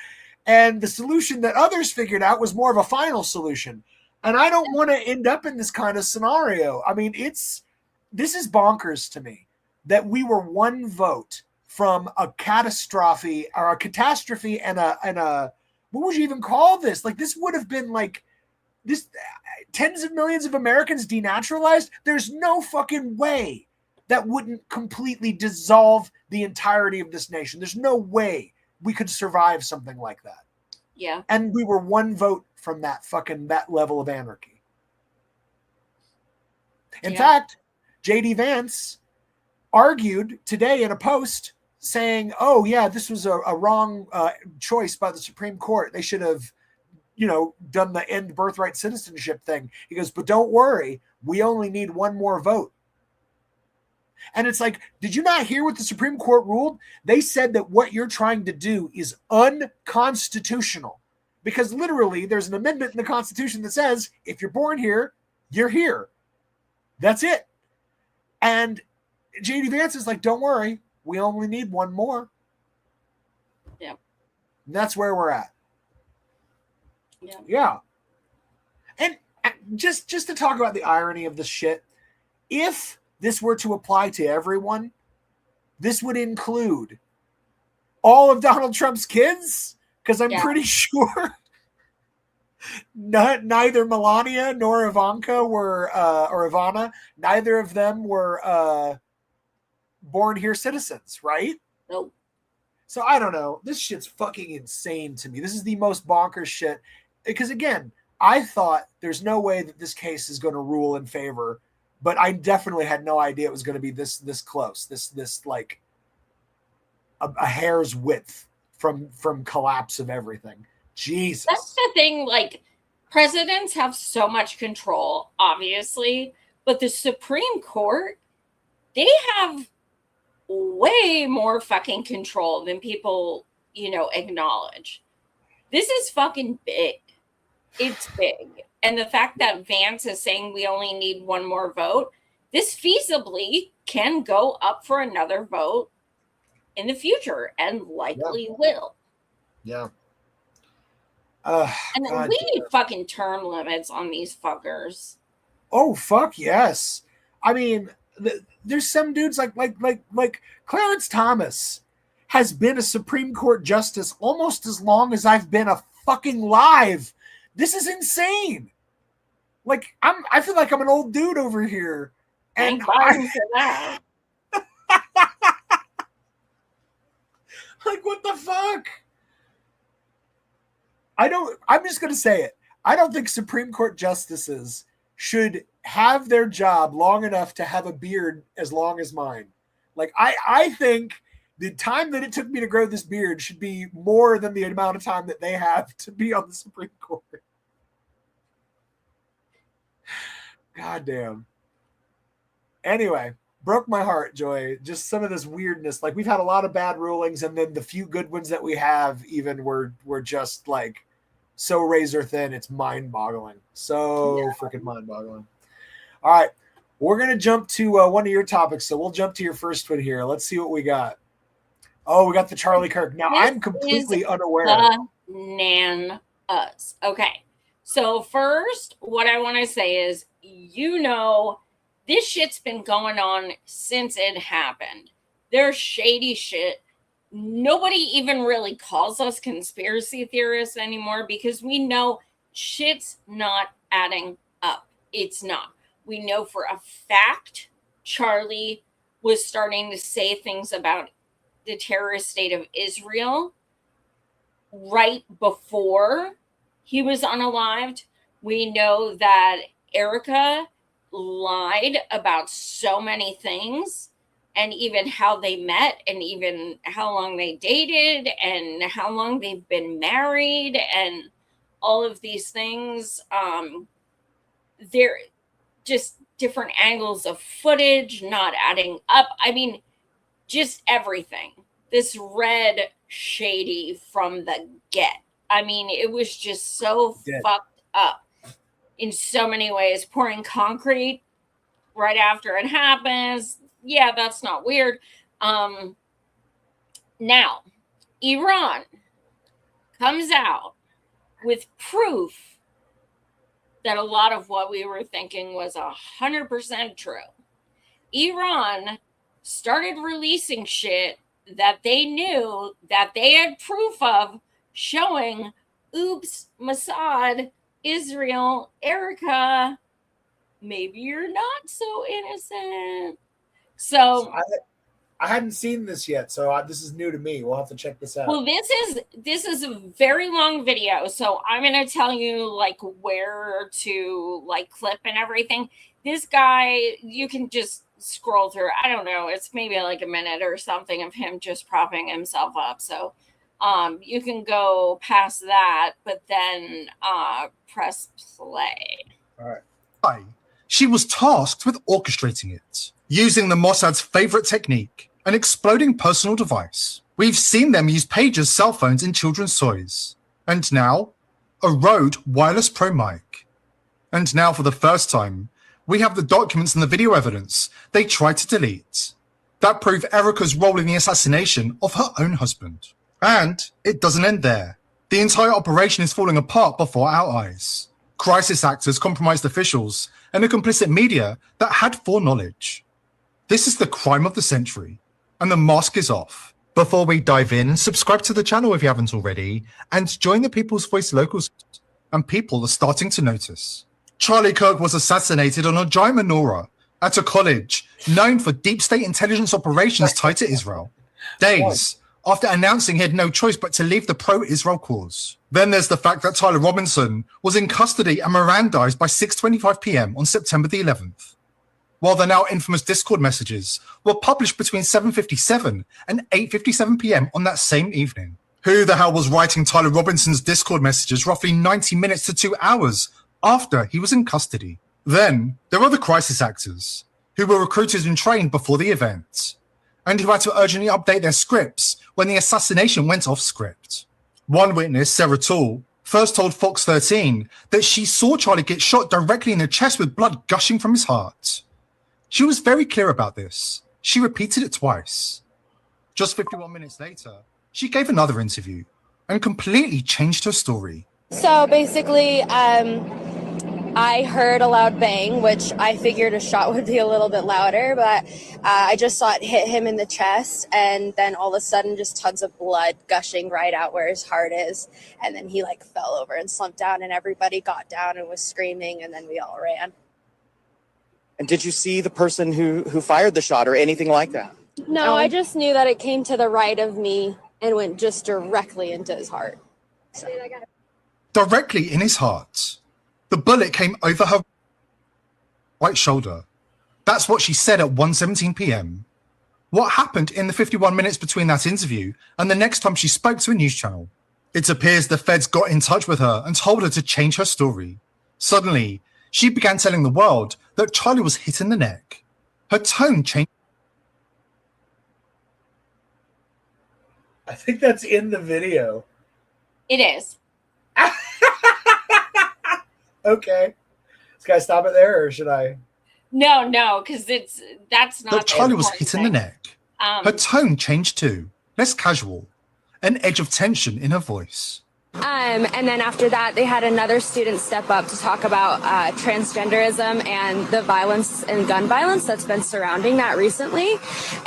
Speaker 9: And the solution that others figured out was more of a final solution. And I don't want to end up in this kind of scenario. I mean, this is bonkers to me that we were one vote from a catastrophe and a what would you even call this? Like, this would have been like this tens of millions of Americans denaturalized. There's no fucking way that wouldn't completely dissolve the entirety of this nation. There's no way we could survive something like that.
Speaker 1: Yeah.
Speaker 9: And we were one vote from that level of anarchy. In fact, JD Vance argued today in a post saying, oh yeah, this was a wrong choice by the Supreme Court. They should have, done the end birthright citizenship thing. He goes, but don't worry, we only need one more vote. And it's like, did you not hear what the Supreme Court ruled? They said that what you're trying to do is unconstitutional, because literally there's an amendment in the Constitution that says if you're born here, you're here. That's it. And JD Vance is like, don't worry, we only need one more.
Speaker 1: Yeah.
Speaker 9: And that's where we're at. Yeah. And just to talk about the irony of this shit, if this were to apply to everyone, this would include all of Donald Trump's kids, because I'm pretty sure neither Melania nor Ivanka were, or Ivana, neither of them were born here citizens, right?
Speaker 1: Nope.
Speaker 9: So I don't know. This shit's fucking insane to me. This is the most bonkers shit. Because again, I thought there's no way that this case is going to rule in favor, but I definitely had no idea it was going to be this close. This like a hair's width from collapse of everything. Jesus.
Speaker 1: That's the thing. Like, presidents have so much control, obviously, but the Supreme Court, they have way more fucking control than people, acknowledge. This is fucking big. It's big. And the fact that Vance is saying we only need one more vote, this feasibly can go up for another vote in the future and likely will.
Speaker 9: Yeah.
Speaker 1: And we need fucking term limits on these fuckers.
Speaker 9: Oh, fuck yes. I mean, there's some dudes like Clarence Thomas has been a Supreme Court justice almost as long as I've been a fucking live. This is insane. Like, I feel like I'm an old dude over here. And
Speaker 1: that.
Speaker 9: Like, what the fuck? I'm just going to say it. I don't think Supreme Court justices should have their job long enough to have a beard as long as mine. Like, I think the time that it took me to grow this beard should be more than the amount of time that they have to be on the Supreme Court. God damn. Anyway, broke my heart, Joy. Just some of this weirdness. Like, we've had a lot of bad rulings, and then the few good ones that we have even were just like so razor thin. It's mind-boggling. So freaking mind-boggling. All right. We're going to jump to one of your topics. So we'll jump to your first one here. Let's see what we got. Oh, we got the Charlie Kirk. Now, I'm completely unaware.
Speaker 1: Bananas. Okay. So first, what I want to say is, this shit's been going on since it happened. There's shady shit. Nobody even really calls us conspiracy theorists anymore because we know shit's not adding up. It's not. We know for a fact Charlie was starting to say things about the terrorist state of Israel right before he was unalived. We know that Erika lied about so many things, and even how they met, and even how long they dated, and how long they've been married, and all of these things. They're just different angles of footage not adding up. I mean, just everything. This read shady from the get. I mean, it was just so fucked up in so many ways. Pouring concrete right after it happens. Yeah, that's not weird. Now, Iran comes out with proof that a lot of what we were thinking was 100% true. Iran started releasing shit that they knew that they had proof of, showing, oops, Mossad, Israel, Erika, maybe you're not so innocent. So
Speaker 9: I hadn't seen this yet, so this is new to me. We'll have to check this out.
Speaker 1: Well, this is a very long video, so I'm going to tell you like where to like clip and everything. This guy, you can just scroll through. I don't know, it's maybe like a minute or something of him just propping himself up. So you can go past that, but then press play.
Speaker 9: All right.
Speaker 15: She was tasked with orchestrating it, using the Mossad's favorite technique, an exploding personal device. We've seen them use pagers, cell phones, and children's toys. And now, a Rode Wireless Pro mic. And now, for the first time, we have the documents and the video evidence they tried to delete that prove Erika's role in the assassination of her own husband. And it doesn't end there. The entire operation is falling apart before our eyes. Crisis actors, compromised officials, and a complicit media that had foreknowledge. This is the crime of the century, and the mask is off. Before we dive in, subscribe to the channel if you haven't already, and join the People's Voice Locals, and people are starting to notice. Charlie Kirk was assassinated on a giant menorah at a college known for deep state intelligence operations tied to Israel, days after announcing he had no choice but to leave the pro-Israel cause. Then there's the fact that Tyler Robinson was in custody and Mirandized by 6:25 p.m. on September the 11th, while the now infamous Discord messages were published between 7:57 and 8:57 p.m. on that same evening. Who the hell was writing Tyler Robinson's Discord messages roughly 90 minutes to 2 hours after he was in custody? Then there are the crisis actors, who were recruited and trained before the event, and who had to urgently update their scripts when the assassination went off script. One witness, Sarah Toole, first told Fox 13 that she saw Charlie get shot directly in the chest with blood gushing from his heart. She was very clear about this. She repeated it twice. Just 51 minutes later, she gave another interview and completely changed her story.
Speaker 16: So basically, I heard a loud bang, which I figured a shot would be a little bit louder, but I just saw it hit him in the chest, and then all of a sudden just tons of blood gushing right out where his heart is, and then he like fell over and slumped down, and everybody got down and was screaming, and then we all ran.
Speaker 17: And did you see the person who fired the shot or anything like that?
Speaker 16: No, I just knew that it came to the right of me and went just directly into his heart.
Speaker 15: Directly in his heart. The bullet came over her right shoulder. That's what she said at 1:17 p.m. What happened in the 51 minutes between that interview and the next time she spoke to a news channel? It appears the feds got in touch with her and told her to change her story. Suddenly, she began telling the world that Charlie was hit in the neck. Her tone changed.
Speaker 9: I think that's in the video.
Speaker 1: It is.
Speaker 9: Okay. Can I stop it there, or should I?
Speaker 1: No, because that's not.
Speaker 15: That Charlie was hit in the neck. Her tone changed too, less casual, an edge of tension in her voice.
Speaker 16: And then after that, they had another student step up to talk about transgenderism and the violence and gun violence that's been surrounding that recently.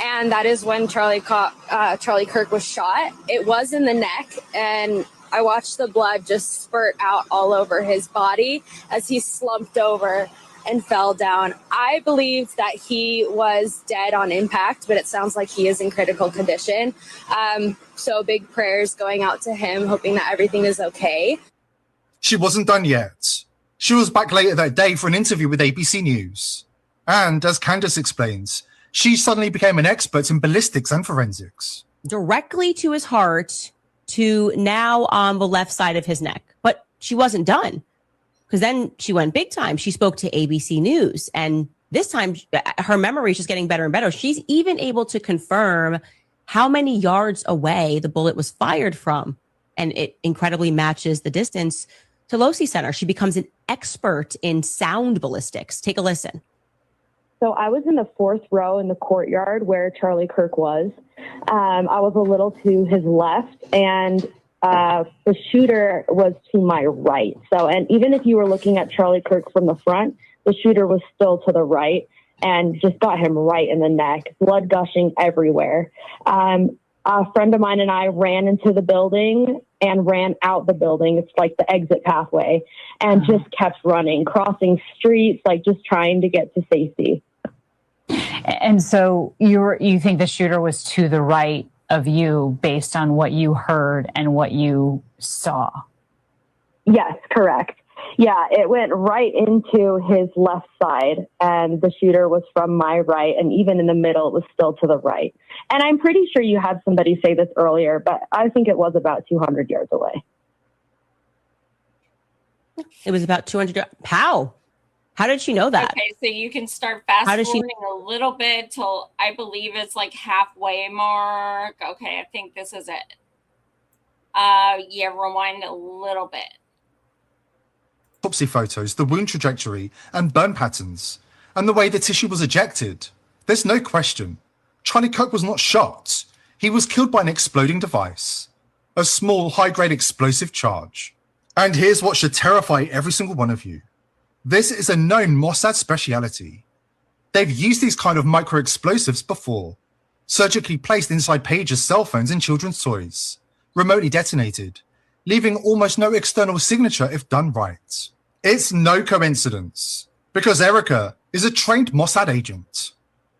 Speaker 16: And that is when Charlie Kirk was shot. It was in the neck, and I watched the blood just spurt out all over his body as he slumped over and fell down. I believed that he was dead on impact, but it sounds like he is in critical condition. So big prayers going out to him, hoping that everything is okay.
Speaker 15: She wasn't done yet. She was back later that day for an interview with ABC News. And as Candace explains, she suddenly became an expert in ballistics and forensics.
Speaker 18: Directly to his heart, to now on the left side of his neck. But she wasn't done, because then she went big time. She spoke to ABC News, and this time her memory is just getting better and better. She's even able to confirm how many yards away the bullet was fired from, and it incredibly matches the distance to Losi Center. She becomes an expert in sound ballistics. Take a listen.
Speaker 19: So I was in the fourth row in the courtyard where Charlie Kirk was. I was a little to his left, and the shooter was to my right. So, and even if you were looking at Charlie Kirk from the front, the shooter was still to the right and just got him right in the neck, blood gushing everywhere. A friend of mine and I ran into the building and ran out the building. It's like the exit pathway, and just kept running, crossing streets, like just trying to get to safety.
Speaker 20: And so you think the shooter was to the right of you based on what you heard and what you saw?
Speaker 19: Yes, correct. Yeah, it went right into his left side, and the shooter was from my right, and even in the middle, it was still to the right. And I'm pretty sure you had somebody say this earlier, but I think it was about 200 yards away.
Speaker 18: It was about 200 yards. How did she know that?
Speaker 1: Okay, so you can start fast forwarding a little bit till I believe it's like halfway mark. Okay, I think this is it. Yeah, rewind a little bit.
Speaker 15: Autopsy photos, the wound trajectory and burn patterns, and the way the tissue was ejected. There's no question. Charlie Kirk was not shot. He was killed by an exploding device. A small, high-grade explosive charge. And here's what should terrify every single one of you. This is a known Mossad speciality. They've used these kind of micro-explosives before. Surgically placed inside pages, cell phones, and children's toys. Remotely detonated, leaving almost no external signature if done right. It's no coincidence, because Erika is a trained Mossad agent.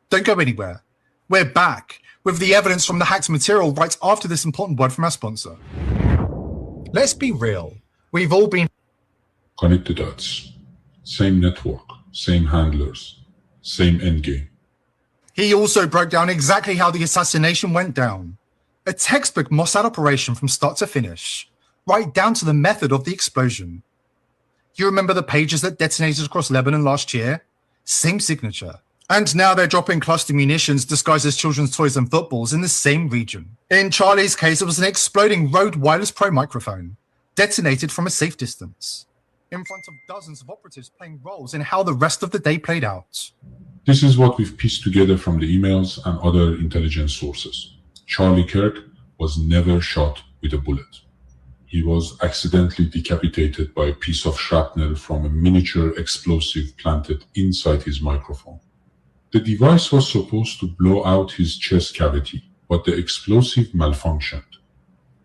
Speaker 15: Don't go anywhere. We're back with the evidence from the hacked material right after this important word from our sponsor. Let's be real. We've all been
Speaker 21: connected dots. Same network, same handlers, same endgame.
Speaker 15: He also broke down exactly how the assassination went down. A textbook Mossad operation from start to finish, right down to the method of the explosion. You remember the pages that detonated across Lebanon last year? Same signature. And now they're dropping cluster munitions disguised as children's toys and footballs in the same region. In Charlie's case, it was an exploding Rode Wireless Pro microphone, detonated from a safe distance, in front of dozens of operatives playing roles in how the rest of the day played out.
Speaker 21: This is what we've pieced together from the emails and other intelligence sources. Charlie Kirk was never shot with a bullet. He was accidentally decapitated by a piece of shrapnel from a miniature explosive planted inside his microphone. The device was supposed to blow out his chest cavity, but the explosive malfunctioned.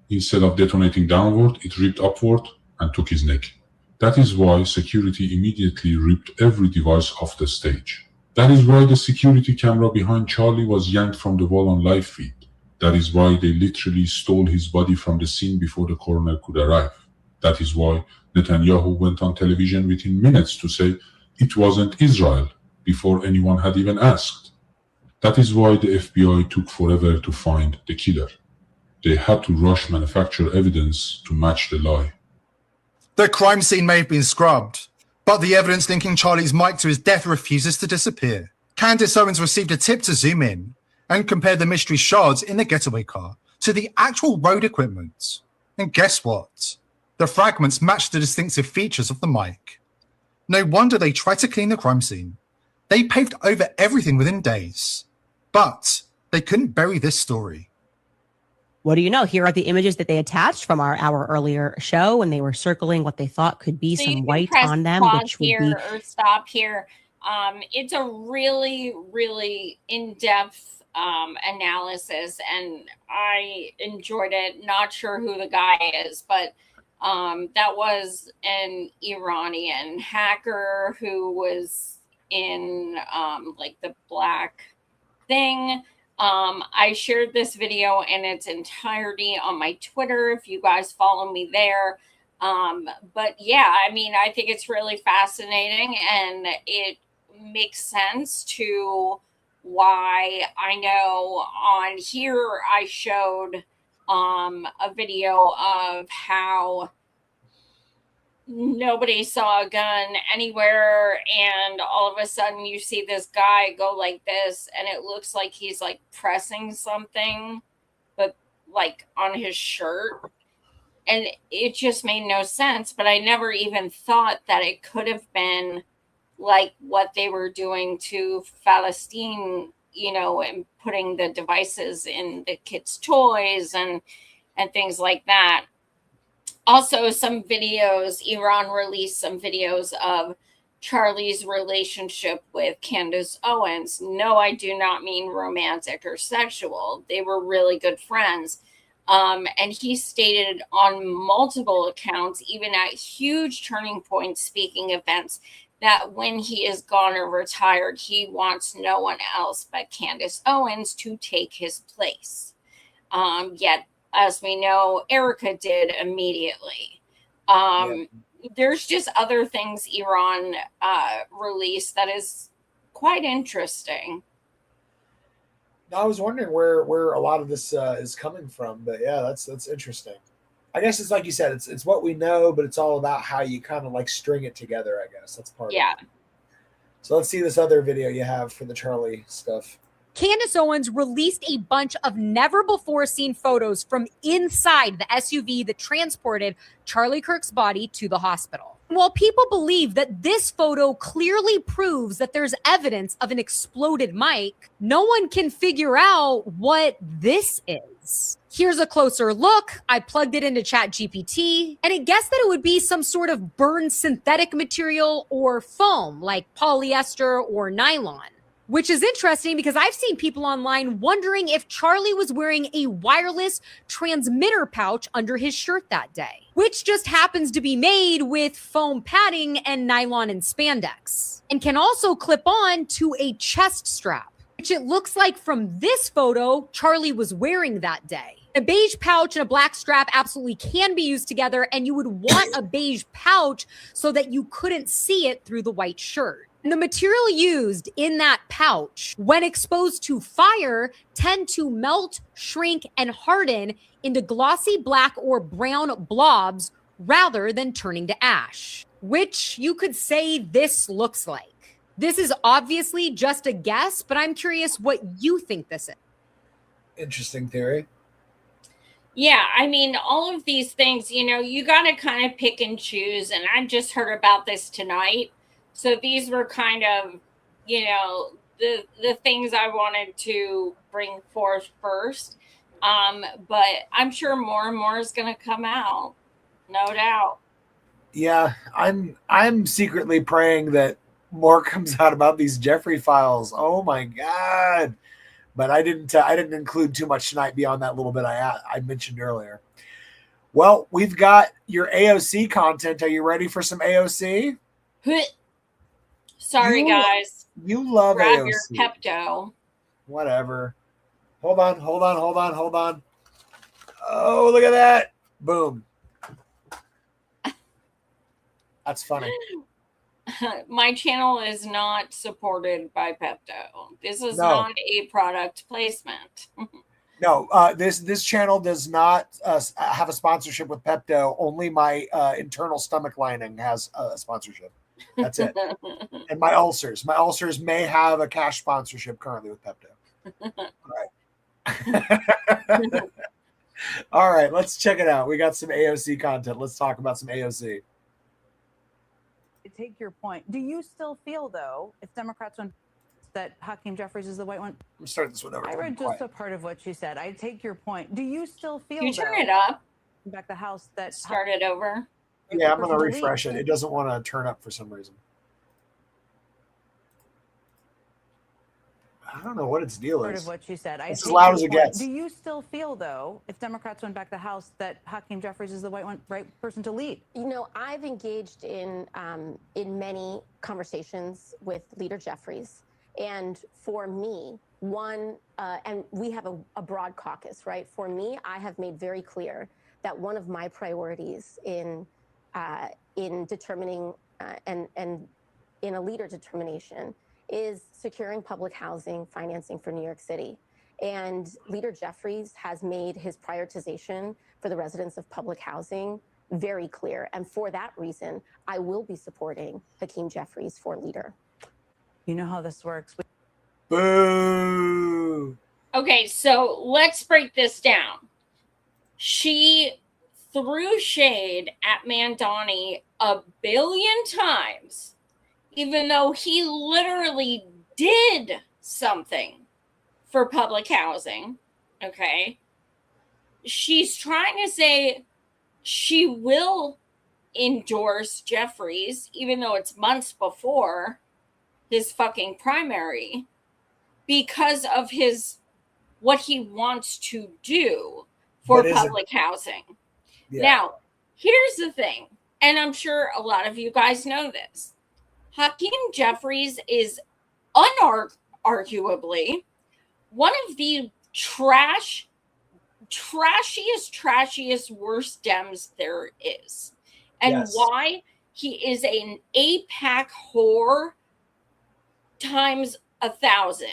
Speaker 21: Instead of detonating downward, it ripped upward and took his neck. That is why security immediately ripped every device off the stage. That is why the security camera behind Charlie was yanked from the wall on live feed. That is why they literally stole his body from the scene before the coroner could arrive. That is why Netanyahu went on television within minutes to say it wasn't Israel before anyone had even asked. That is why the FBI took forever to find the killer. They had to rush manufacture evidence to match the lie.
Speaker 15: The crime scene may have been scrubbed, but the evidence linking Charlie's mic to his death refuses to disappear. Candace Owens received a tip to zoom in and compare the mystery shards in the getaway car to the actual road equipment. And guess what? The fragments matched the distinctive features of the mic. No wonder they tried to clean the crime scene. They paved over everything within days. But they couldn't bury this story.
Speaker 18: What do you know? Here are the images that they attached from our hour earlier show when they were circling what they thought could be
Speaker 1: So
Speaker 18: some
Speaker 1: you can
Speaker 18: white
Speaker 1: press
Speaker 18: on them,
Speaker 1: pause
Speaker 18: which would
Speaker 1: here
Speaker 18: be
Speaker 1: or stop here. It's a really, really in-depth analysis, and I enjoyed it. Not sure who the guy is, but That was an Iranian hacker who was in like the black thing. I shared this video in its entirety on my Twitter if you guys follow me there. But yeah, I mean, I think it's really fascinating, and it makes sense to why I know on here I showed a video of how nobody saw a gun anywhere, and all of a sudden you see this guy go like this, and it looks like he's like pressing something, but like on his shirt, and it just made no sense. But I never even thought that it could have been like what they were doing to Palwstine, you know, and putting the devices in the kids' toys and things like that. Also, some videos, Iran released some videos of Charlie's relationship with Candace Owens. No, I do not mean romantic or sexual. They were really good friends. And he stated on multiple accounts, even at huge Turning Point speaking events, that when he is gone or retired, he wants no one else but Candace Owens to take his place. Yet, as we know, Erika did immediately. There's just other things Iran released that is quite interesting.
Speaker 9: I was wondering where a lot of this is coming from, but yeah, that's interesting. I guess it's like you said, it's what we know, but it's all about how you kind of like string it together. I guess that's part of it. So let's see this other video you have for the Charlie stuff.
Speaker 3: Candace Owens released a bunch of never before seen photos from inside the SUV that transported Charlie Kirk's body to the hospital. While people believe that this photo clearly proves that there's evidence of an exploded mic, no one can figure out what this is. Here's a closer look. I plugged it into ChatGPT, and it guessed that it would be some sort of burned synthetic material or foam, like polyester or nylon. Which is interesting because I've seen people online wondering if Charlie was wearing a wireless transmitter pouch under his shirt that day, which just happens to be made with foam padding and nylon and spandex, and can also clip on to a chest strap, which it looks like from this photo Charlie was wearing that day. A beige pouch and a black strap absolutely can be used together, and you would want a beige pouch so that you couldn't see it through the white shirt. And the material used in that pouch, when exposed to fire, tend to melt, shrink, and harden into glossy black or brown blobs rather than turning to ash, which you could say this looks like. This is obviously just a guess, but I'm curious what you think this is.
Speaker 9: Interesting theory.
Speaker 1: Yeah, I mean, all of these things, you know, you got to kind of pick and choose. And I just heard about this tonight. So these were kind of, you know, the things I wanted to bring forth first. But I'm sure more and more is going to come out, no doubt.
Speaker 9: Yeah, I'm secretly praying that more comes out about these Jeffrey files. Oh my God. But I didn't include too much tonight beyond that little bit I mentioned earlier. Well, we've got your AOC content. Are you ready for some AOC?
Speaker 1: Sorry, guys.
Speaker 9: You love
Speaker 1: Grab
Speaker 9: AOC.
Speaker 1: your Pepto.
Speaker 9: Whatever. Hold on. Oh, look at that. Boom. That's funny.
Speaker 1: My channel is not supported by Pepto. This is
Speaker 9: No.
Speaker 1: not a product placement.
Speaker 9: No, this channel does not have a sponsorship with Pepto. Only my internal stomach lining has a sponsorship. That's it. And my ulcers. My ulcers may have a cash sponsorship currently with Pepto. All right. All right, let's check it out. We got some AOC content. Let's talk about some AOC.
Speaker 22: I take your point. Do you still feel, though, if Democrats win, that Hakeem Jeffries is the white one?
Speaker 9: Let me start this one over.
Speaker 22: I read just a part of what she said. I take your point. Do you still feel,
Speaker 1: You turn
Speaker 22: though,
Speaker 1: it up.
Speaker 22: back the House, that
Speaker 1: Start it over.
Speaker 9: Yeah, I'm going to refresh it. It doesn't want to turn up for some reason. I don't know what its deal
Speaker 22: Sort
Speaker 9: is.
Speaker 22: of what you said.
Speaker 9: It's as
Speaker 22: take
Speaker 9: loud
Speaker 22: your
Speaker 9: as it
Speaker 22: point.
Speaker 9: gets.
Speaker 22: Do you still feel, though, if Democrats win back the House, that Hakeem Jeffries is the right person to lead?
Speaker 5: You know, I've engaged in many conversations with Leader Jeffries, and for me, and we have a broad caucus, right? For me, I have made very clear that one of my priorities in determining and in a leader determination is securing public housing financing for New York City. And Leader Jeffries has made his prioritization for the residents of public housing very clear. And for that reason, I will be supporting Hakeem Jeffries for leader.
Speaker 22: You know how this works.
Speaker 9: Boo!
Speaker 1: Okay, so let's break this down. She threw shade at Mandani a billion times, even though he literally did something for public housing. Okay. She's trying to say she will endorse Jeffries, even though it's months before his fucking primary, because of what he wants to do for public housing.
Speaker 9: Yeah.
Speaker 1: Now, here's the thing, and I'm sure a lot of you guys know this. Hakeem Jeffries is unarguably one of the trashiest, worst Dems there is. And
Speaker 9: Yes.
Speaker 1: why? He is an APAC whore times 1,000.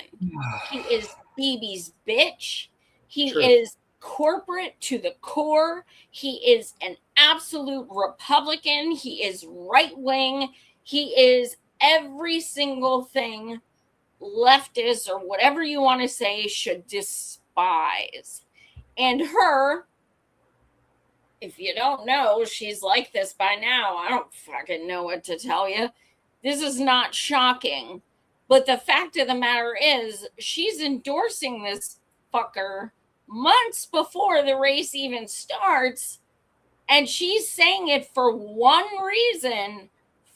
Speaker 1: He is BB's bitch. He
Speaker 9: True.
Speaker 1: is corporate to the core. He is an absolute Republican. He is right wing. He is every single thing leftists or whatever you want to say should despise. And her, if you don't know, she's like this by now. I don't fucking know what to tell you. This is not shocking. But the fact of the matter is, she's endorsing this fucker months before the race even starts. And she's saying it for one reason,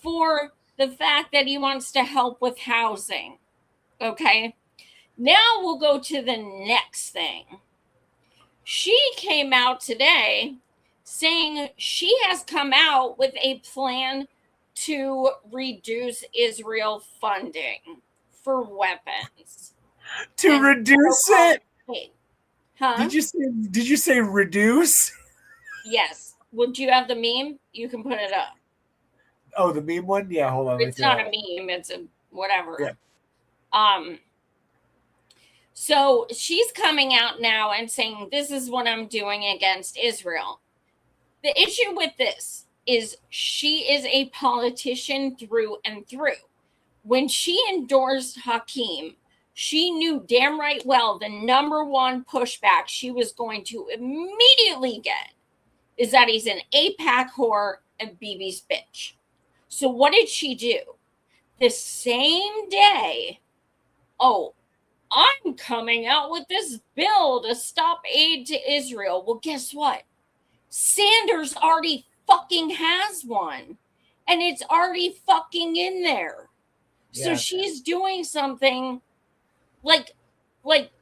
Speaker 1: for the fact that he wants to help with housing. Okay. Now we'll go to the next thing. She came out today saying she has come out with a plan to reduce Israel funding for weapons.
Speaker 9: To reduce it?
Speaker 1: Huh?
Speaker 9: Did you say reduce?
Speaker 1: Yes. Would you have the meme? You can put it up.
Speaker 9: Oh, the meme one? Yeah, hold on.
Speaker 1: It's not a meme, it's a whatever.
Speaker 9: Yeah.
Speaker 1: So she's coming out now and saying, this is what I'm doing against Israel. The issue with this is she is a politician through and through. When she endorsed Hakeem, she knew damn right well the number one pushback she was going to immediately get is that he's an APAC whore and BB's bitch. So what did she do? The same day, I'm coming out with this bill to stop aid to Israel. Well, guess what? Sanders already fucking has one. And it's already fucking in there. So
Speaker 9: Yeah.
Speaker 1: she's doing something like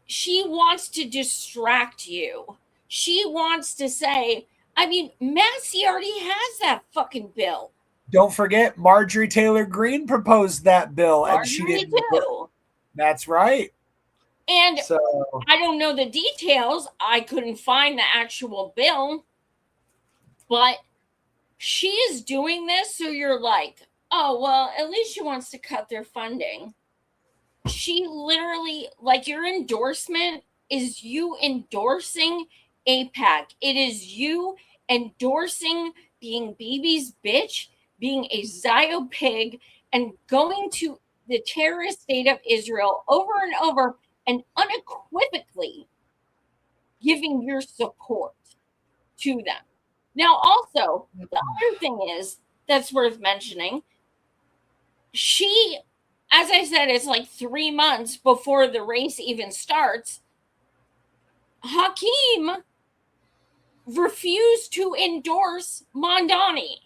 Speaker 1: she wants to distract you. She wants to say, I mean, Massey already has that fucking bill.
Speaker 9: Don't forget, Marjorie Taylor Greene proposed that bill, and she
Speaker 1: Marjorie
Speaker 9: didn't.
Speaker 1: too.
Speaker 9: That's right.
Speaker 1: And
Speaker 9: So
Speaker 1: I don't know the details. I couldn't find the actual bill. But she is doing this, so you're like, oh, well, at least she wants to cut their funding. She literally, like, your endorsement is you endorsing AIPAC. It is you endorsing being BB's bitch, being a Zio pig, and going to the terrorist state of Israel over and over and unequivocally giving your support to them. Now, also, the other thing is that's worth mentioning. She, as I said, it's like 3 months before the race even starts. Hakeem refused to endorse Mondani.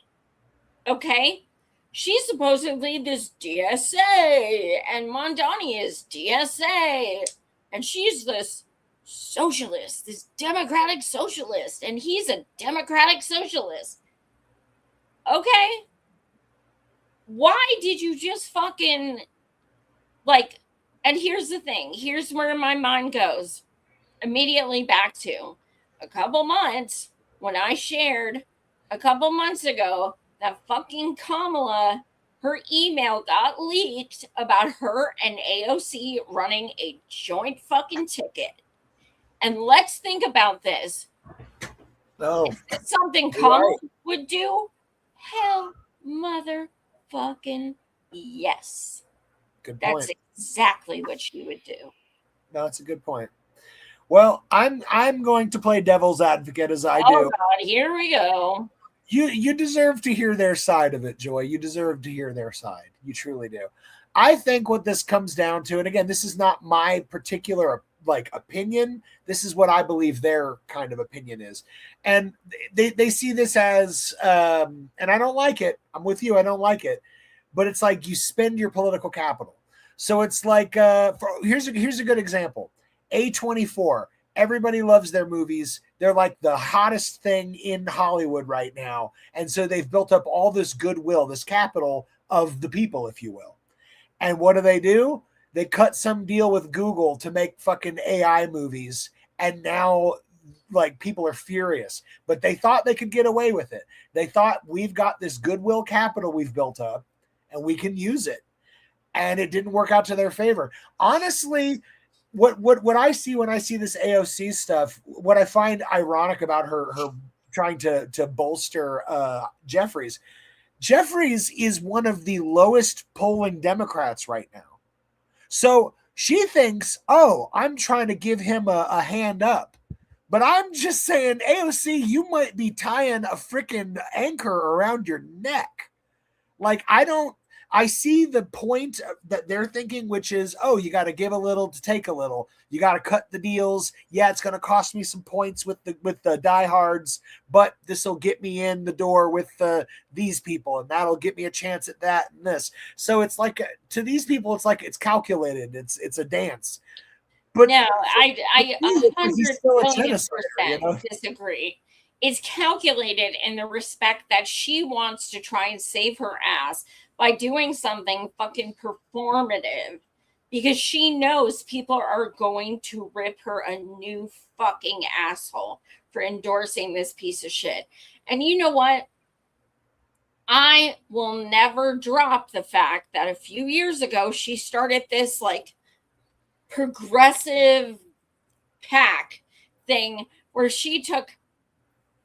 Speaker 1: Okay? she's supposedly this DSA, and Mondani is DSA, and she's this socialist, this democratic socialist, and he's a democratic socialist. Okay. Why did you just fucking, like, and here's the thing, here's where my mind goes immediately back to a couple months when I shared a couple months ago that fucking Kamala, her email got leaked about her and AOC running a joint fucking ticket. And let's think about this.
Speaker 9: No.
Speaker 1: Is this something
Speaker 9: You're
Speaker 1: Kamala
Speaker 9: right.
Speaker 1: would do? Hell motherfucking yes.
Speaker 9: Good point.
Speaker 1: That's exactly what she would do.
Speaker 9: No, it's a good point. Well, I'm going to play devil's advocate as I do.
Speaker 1: Oh God, here we go.
Speaker 9: You deserve to hear their side of it, Joy. You deserve to hear their side. You truly do. I think what this comes down to, and again, this is not my particular opinion. This is what I believe their kind of opinion is. And they see this as and I don't like it. I'm with you. I don't like it. But it's like you spend your political capital. So it's like here's a good example. A24. Everybody loves their movies. They're like the hottest thing in Hollywood right now. And so they've built up all this goodwill, this capital of the people, if you will. And what do? They cut some deal with Google to make fucking AI movies. And now people are furious. But they thought they could get away with it. They thought we've got this goodwill capital we've built up and we can use it. And it didn't work out to their favor. Honestly, what I see when I see this AOC stuff, what I find ironic about her trying to bolster Jeffries is one of the lowest polling Democrats right now. So she thinks, oh, I'm trying to give him a hand up. But I'm just saying, AOC, you might be tying a freaking anchor around your neck. I see the point that they're thinking, which is, oh, you got to give a little to take a little. You got to cut the deals. Yeah, it's going to cost me some points with the diehards, but this will get me in the door with these people, and that'll get me a chance at that and this. So it's like to these people, it's like it's calculated. It's a dance. But
Speaker 1: no, I 100%
Speaker 9: you know?
Speaker 1: disagree. It's calculated in the respect that she wants to try and save her ass by doing something fucking performative because she knows people are going to rip her a new fucking asshole for endorsing this piece of shit. And you know what? I will never drop the fact that a few years ago she started this progressive PAC thing where she took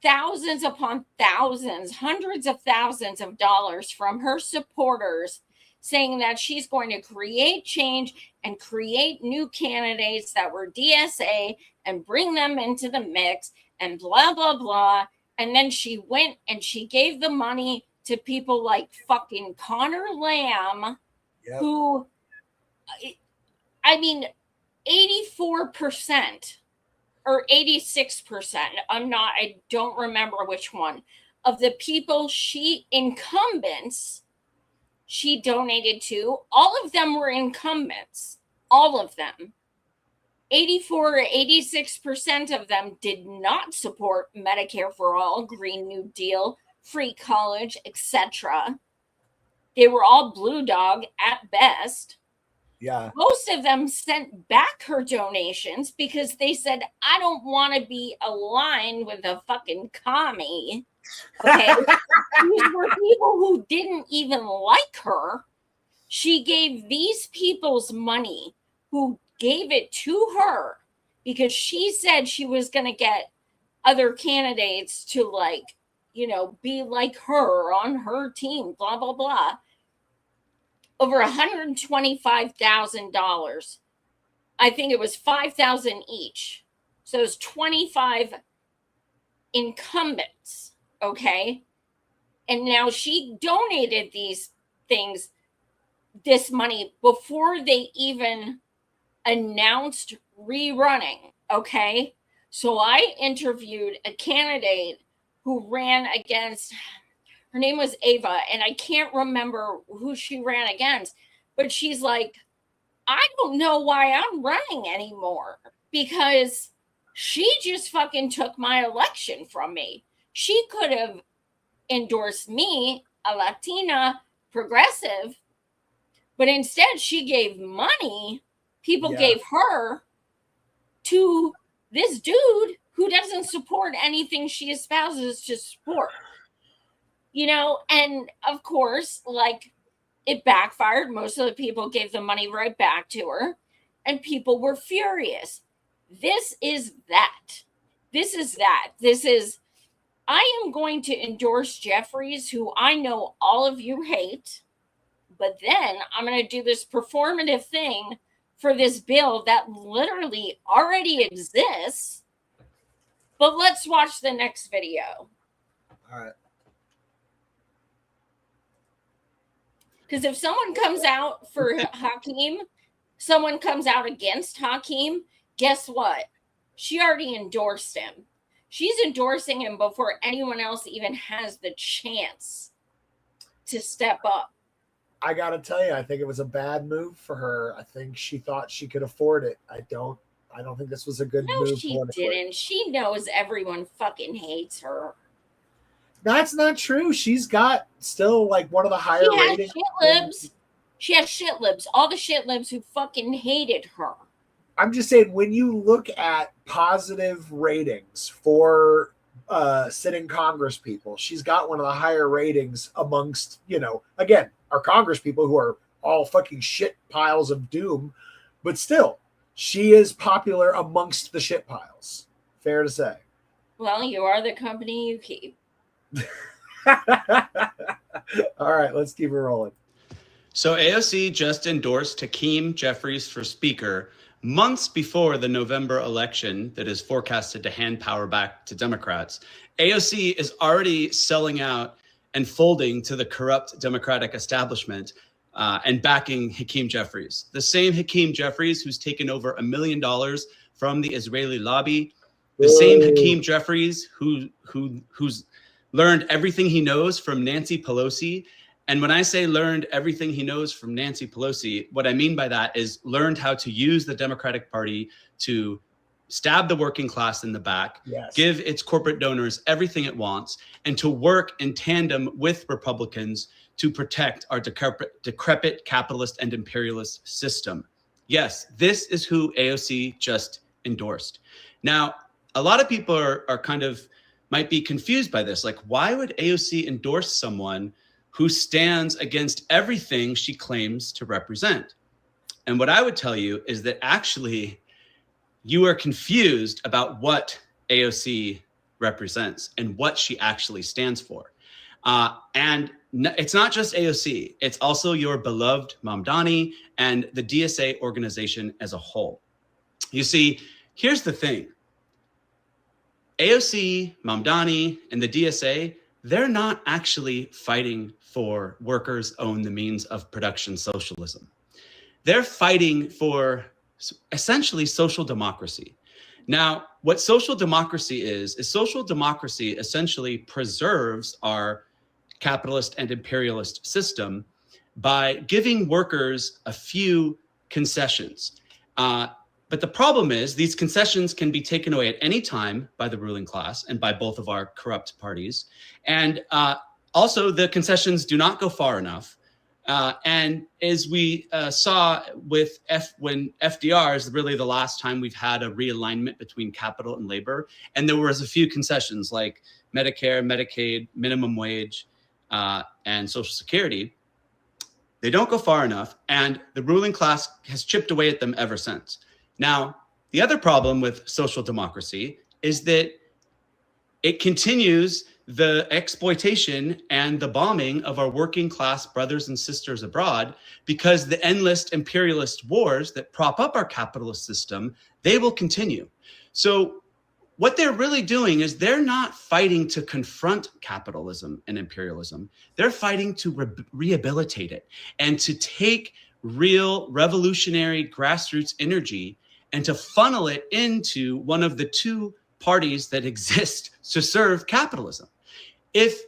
Speaker 1: thousands upon thousands, hundreds of thousands of dollars from her supporters, saying that she's going to create change and create new candidates that were DSA and bring them into the mix and blah, blah, blah. And then she went and she gave the money to people like fucking Connor Lamb, who, 84% or 86%, I don't remember which one, of the people incumbents she donated to, all of them were incumbents. All of them. 84 or 86% of them did not support Medicare for All, Green New Deal, free college, etc. They were all blue dog at best.
Speaker 9: Yeah.
Speaker 1: Most of them sent back her donations because they said, I don't want to be aligned with a fucking commie. Okay. These were people who didn't even like her. She gave these people's money who gave it to her because she said she was going to get other candidates to be like her on her team, blah, blah, blah. Over $125,000. I think it was $5,000 each. So it's 25 incumbents. Okay. And now she donated this money before they even announced rerunning. Okay. So I interviewed a candidate who ran against, Her name was Ava, and I can't remember who she ran against, but she's like, I don't know why I'm running anymore because she just fucking took my election from me. She could have endorsed me, a Latina progressive, but instead she gave money. People gave her to this dude who doesn't support anything she espouses to support. You know, and of course, like, it backfired. Most of the people gave the money right back to her, and people were furious. This is that. This is that. This is, I am going to endorse Jeffries, who I know all of you hate, but then I'm going to do this performative thing for this bill that literally already exists. But let's watch the next video.
Speaker 2: All right.
Speaker 1: Because if someone comes out for Hakeem, someone comes out against Hakeem, guess what? She already endorsed him. She's endorsing him before anyone else even has the chance to step up.
Speaker 9: I gotta tell you, I think it was a bad move for her. I think she thought she could afford it. I don't think this was a good move.
Speaker 1: No, she didn't. She knows everyone fucking hates her.
Speaker 9: That's not true. She's got still like one of the higher ratings.
Speaker 1: She has shit libs. All the shit libs who fucking hated her.
Speaker 9: I'm just saying, when you look at positive ratings for sitting Congress people, she's got one of the higher ratings amongst, you know, again, our Congress people who are all fucking shit piles of doom, but still, she is popular amongst the shit piles. Fair to say.
Speaker 1: Well, you are the company you keep.
Speaker 9: All right, let's keep it rolling.
Speaker 4: So AOC just endorsed Hakeem Jeffries for Speaker months before the November election that is forecasted to hand power back to Democrats. AOC is already selling out and folding to the corrupt Democratic establishment and backing Hakeem Jeffries. The same Hakeem Jeffries who's taken over $1 million from the Israeli lobby. The same Hakeem Jeffries who's learned everything he knows from Nancy Pelosi. And when I say learned everything he knows from Nancy Pelosi, what I mean by that is learned how to use the Democratic Party to stab the working class in the back, give its corporate donors everything it wants, and to work in tandem with Republicans to protect our decrepit capitalist and imperialist system. Yes, this is who AOC just endorsed. Now, a lot of people are kind of might be confused by this. Like, why would AOC endorse someone who stands against everything she claims to represent? And what I would tell you is that actually you are confused about what AOC represents and what she actually stands for. And it's not just AOC, it's also your beloved Mamdani and the DSA organization as a whole. You see, here's the thing. AOC, Mamdani, and the DSA, they're not actually fighting for workers own the means of production socialism. They're fighting for essentially social democracy. Now, what social democracy is social democracy essentially preserves our capitalist and imperialist system by giving workers a few concessions. But the problem is these concessions can be taken away at any time by the ruling class and by both of our corrupt parties. And also the concessions do not go far enough. And as we saw with when FDR is really the last time we've had a realignment between capital and labor. And there was a few concessions like Medicare, Medicaid, minimum wage, and Social Security. They don't go far enough. And the ruling class has chipped away at them ever since. Now, the other problem with social democracy is that it continues the exploitation and the bombing of our working class brothers and sisters abroad, because the endless imperialist wars that prop up our capitalist system, they will continue. So what they're really doing is they're not fighting to confront capitalism and imperialism. They're fighting to rehabilitate it and to take real revolutionary grassroots energy and to funnel it into one of the two parties that exist to serve capitalism. If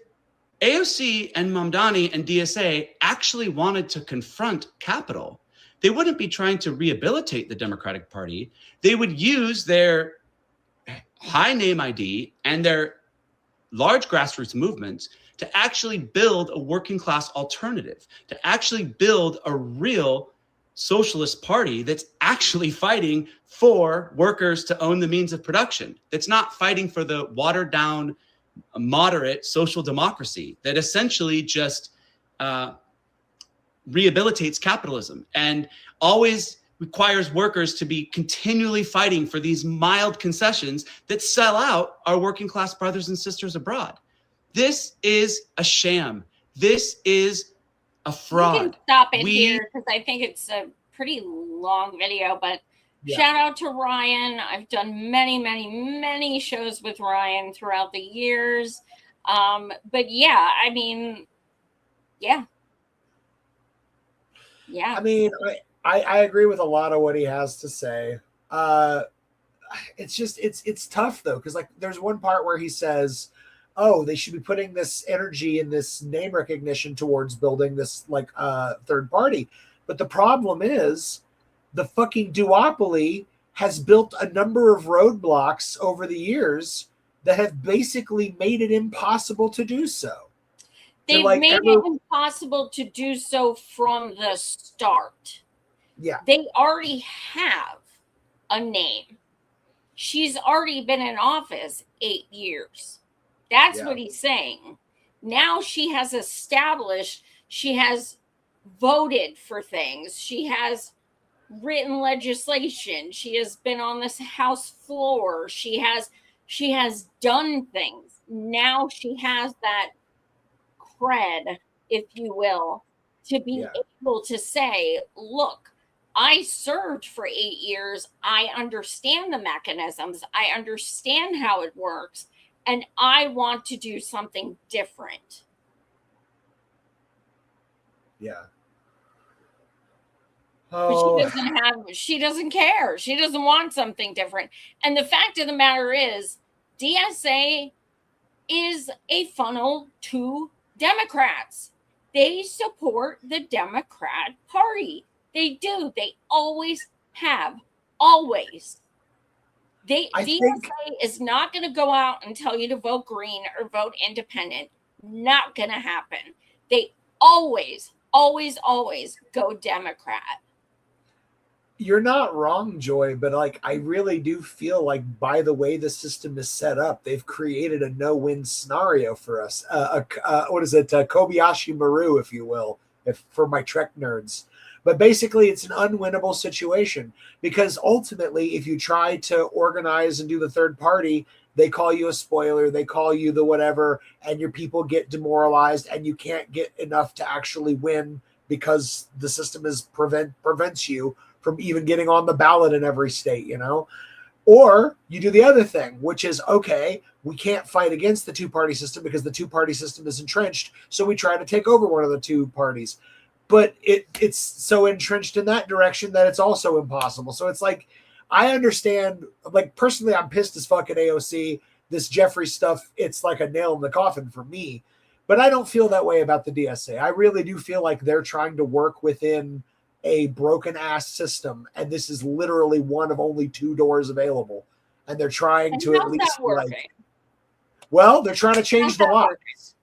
Speaker 4: AOC and Mamdani and DSA actually wanted to confront Capitol. They wouldn't be trying to rehabilitate the Democratic Party. They would use their high name ID and their large grassroots movements to actually build a working class alternative, to actually build a real socialist party that's actually fighting for workers to own the means of production, that's not fighting for the watered down, moderate social democracy that essentially just rehabilitates capitalism and always requires workers to be continually fighting for these mild concessions that sell out our working class brothers and sisters abroad. This is a sham. This is a fraud.
Speaker 1: You can stop it here because I think it's a pretty long video, but shout out to Ryan. I've done many, many, many shows with Ryan throughout the years. But yeah, I mean, yeah.
Speaker 9: I mean, I agree with a lot of what he has to say. It's just it's tough though, because like there's one part where he says, oh, they should be putting this energy and this name recognition towards building this like third party. But the problem is the fucking duopoly has built a number of roadblocks over the years that have basically made it impossible to do so.
Speaker 1: They've made it impossible to do so from the start.
Speaker 9: Yeah.
Speaker 1: They already have a name. She's already been in office 8 years. That's what he's saying. Now she has established, she has voted for things. She has written legislation. She has been on this House floor. She has done things. Now she has that cred, if you will, to be able to say, look, I served for 8 years. I understand the mechanisms. I understand how it works. And I want to do something different.
Speaker 9: Yeah.
Speaker 1: But she doesn't care. She doesn't want something different. And the fact of the matter is, DSA is a funnel to Democrats. They support the Democrat Party. They do. They always have. Always. DSA is not going to go out and tell you to vote green or vote independent. Not going to happen. They always, always, always go Democrat.
Speaker 9: You're not wrong, Joy, but like I really do feel like by the way the system is set up, they've created a no-win scenario for us. What is it? Kobayashi Maru, if you will, for my Trek nerds. But basically, it's an unwinnable situation because ultimately, if you try to organize and do the third party, they call you a spoiler, they call you the whatever, and your people get demoralized, and you can't get enough to actually win because the system prevents you from even getting on the ballot in every state, you know? Or you do the other thing, which is, okay, we can't fight against the two-party system because the two-party system is entrenched, so we try to take over one of the two parties. But it's so entrenched in that direction that it's also impossible. So it's like, I understand, like personally, I'm pissed as fuck at AOC. This Jeffrey stuff, it's like a nail in the coffin for me. But I don't feel that way about the DSA. I really do feel like they're trying to work within a broken ass system. And this is literally one of only 2 doors available. And they're trying to at least like, well, they're trying to change the locks.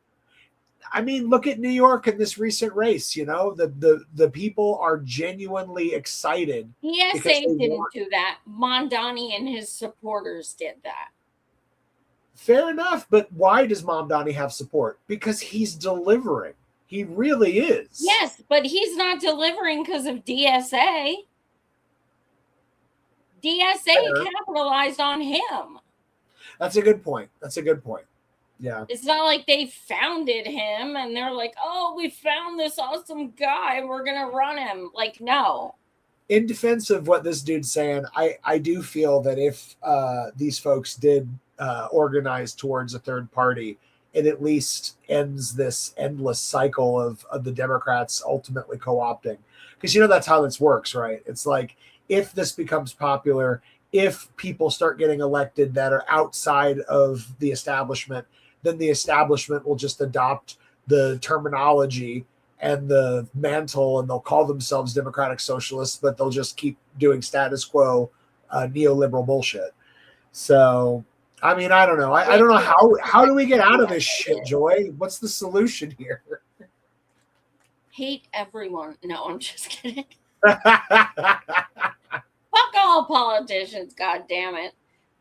Speaker 9: I mean, look at New York in this recent race. You know, the people are genuinely excited.
Speaker 1: DSA didn't do that. Mamdani and his supporters did that.
Speaker 9: Fair enough, but why does Mamdani have support? Because he's delivering. He really is.
Speaker 1: Yes, but he's not delivering because of DSA. DSA capitalized on him.
Speaker 9: That's a good point. Yeah.
Speaker 1: It's not like they founded him and they're like, oh, we found this awesome guy. We're going to run him. Like, no.
Speaker 9: In defense of what this dude's saying, I do feel that if these folks did organize towards a third party, it at least ends this endless cycle of the Democrats ultimately co-opting. Because, you know, that's how this works, right? It's like if this becomes popular, if people start getting elected that are outside of the establishment, then the establishment will just adopt the terminology and the mantle, and they'll call themselves democratic socialists, but they'll just keep doing status quo neoliberal bullshit. So, I mean, I don't know. I don't know how do we get out of this shit, Joy? What's the solution here?
Speaker 1: Hate everyone. No, I'm just kidding. Fuck all politicians, god damn it.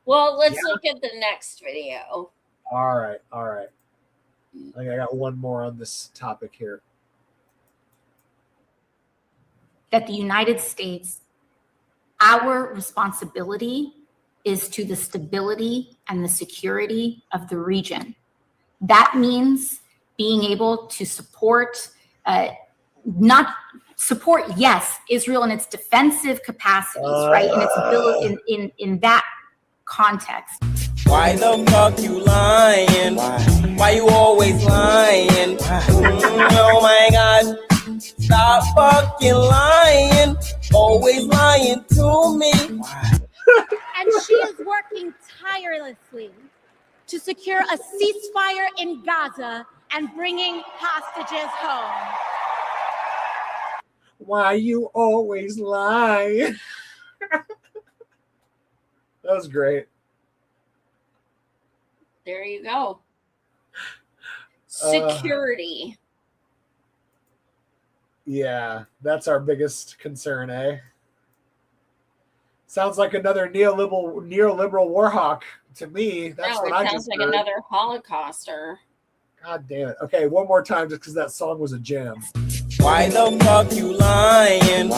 Speaker 1: Well, let's look at the next video.
Speaker 9: All right. I think I got one more on this topic here.
Speaker 6: That the United States, our responsibility is to the stability and the security of the region. That means being able to support, yes, Israel in its defensive capacities, right? In its ability, in that context.
Speaker 7: Why the fuck you lying? Why you always lying? Oh my God. Stop fucking lying. Always lying to me.
Speaker 23: And she is working tirelessly to secure a ceasefire in Gaza and bringing hostages home.
Speaker 9: Why you always lie? That was great.
Speaker 1: There you go. Security.
Speaker 9: Yeah, that's our biggest concern, eh? Sounds like another neoliberal war hawk to me. That's what I
Speaker 1: sounds like
Speaker 9: heard.
Speaker 1: another Holocauster.
Speaker 9: God damn it. Okay, one more time just because that song was a jam.
Speaker 7: Why the fuck you lying?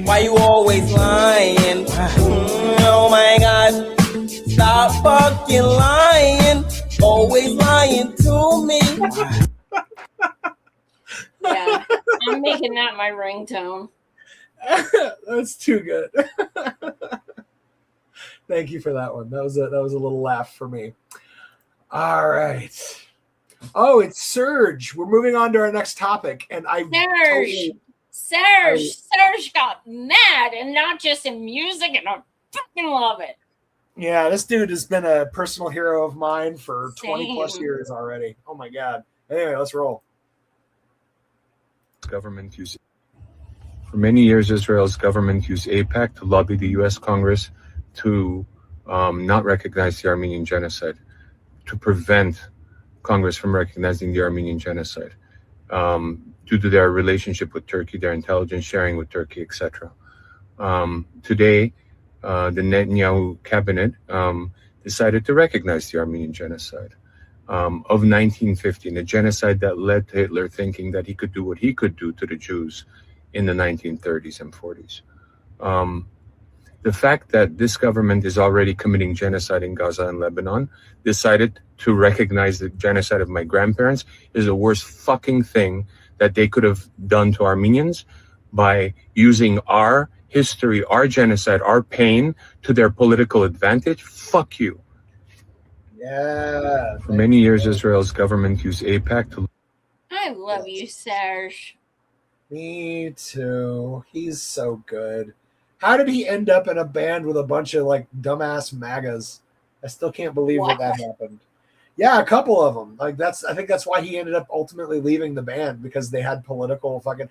Speaker 7: Why you always lying? Oh my God. Stop fucking lying. Always lying to me.
Speaker 1: Yeah, I'm making that my ringtone.
Speaker 9: That's too good. Thank you for that one. That was a little laugh for me. All right. Oh, it's Surge. We're moving on to our next topic, and
Speaker 1: Serge got mad, and not just in music, and I fucking love it.
Speaker 9: Yeah, this dude has been a personal hero of mine for
Speaker 1: Same.
Speaker 9: 20 plus years already. Oh my God. Anyway, let's roll.
Speaker 24: Government used for many years. Israel's government used AIPAC to lobby the U.S. Congress to not recognize the Armenian genocide, to prevent Congress from recognizing the Armenian genocide, due to their relationship with Turkey, their intelligence sharing with Turkey, etc. Today, the Netanyahu cabinet decided to recognize the Armenian genocide of 1915, a genocide that led to Hitler thinking that he could do what he could do to the Jews in the 1930s and 40s. The fact that this government is already committing genocide in Gaza and Lebanon, decided to recognize the genocide of my grandparents, is the worst fucking thing that they could have done to Armenians by using our history, our genocide, our pain to their political advantage. Fuck you.
Speaker 9: Yeah.
Speaker 24: For many years, Israel's government used AIPAC to...
Speaker 1: I love you, Serge.
Speaker 9: Me too. He's so good. How did he end up in a band with a bunch of like dumbass MAGAs? I still can't believe that happened. Yeah, a couple of them. Like I think that's why he ended up ultimately leaving the band, because they had political fucking.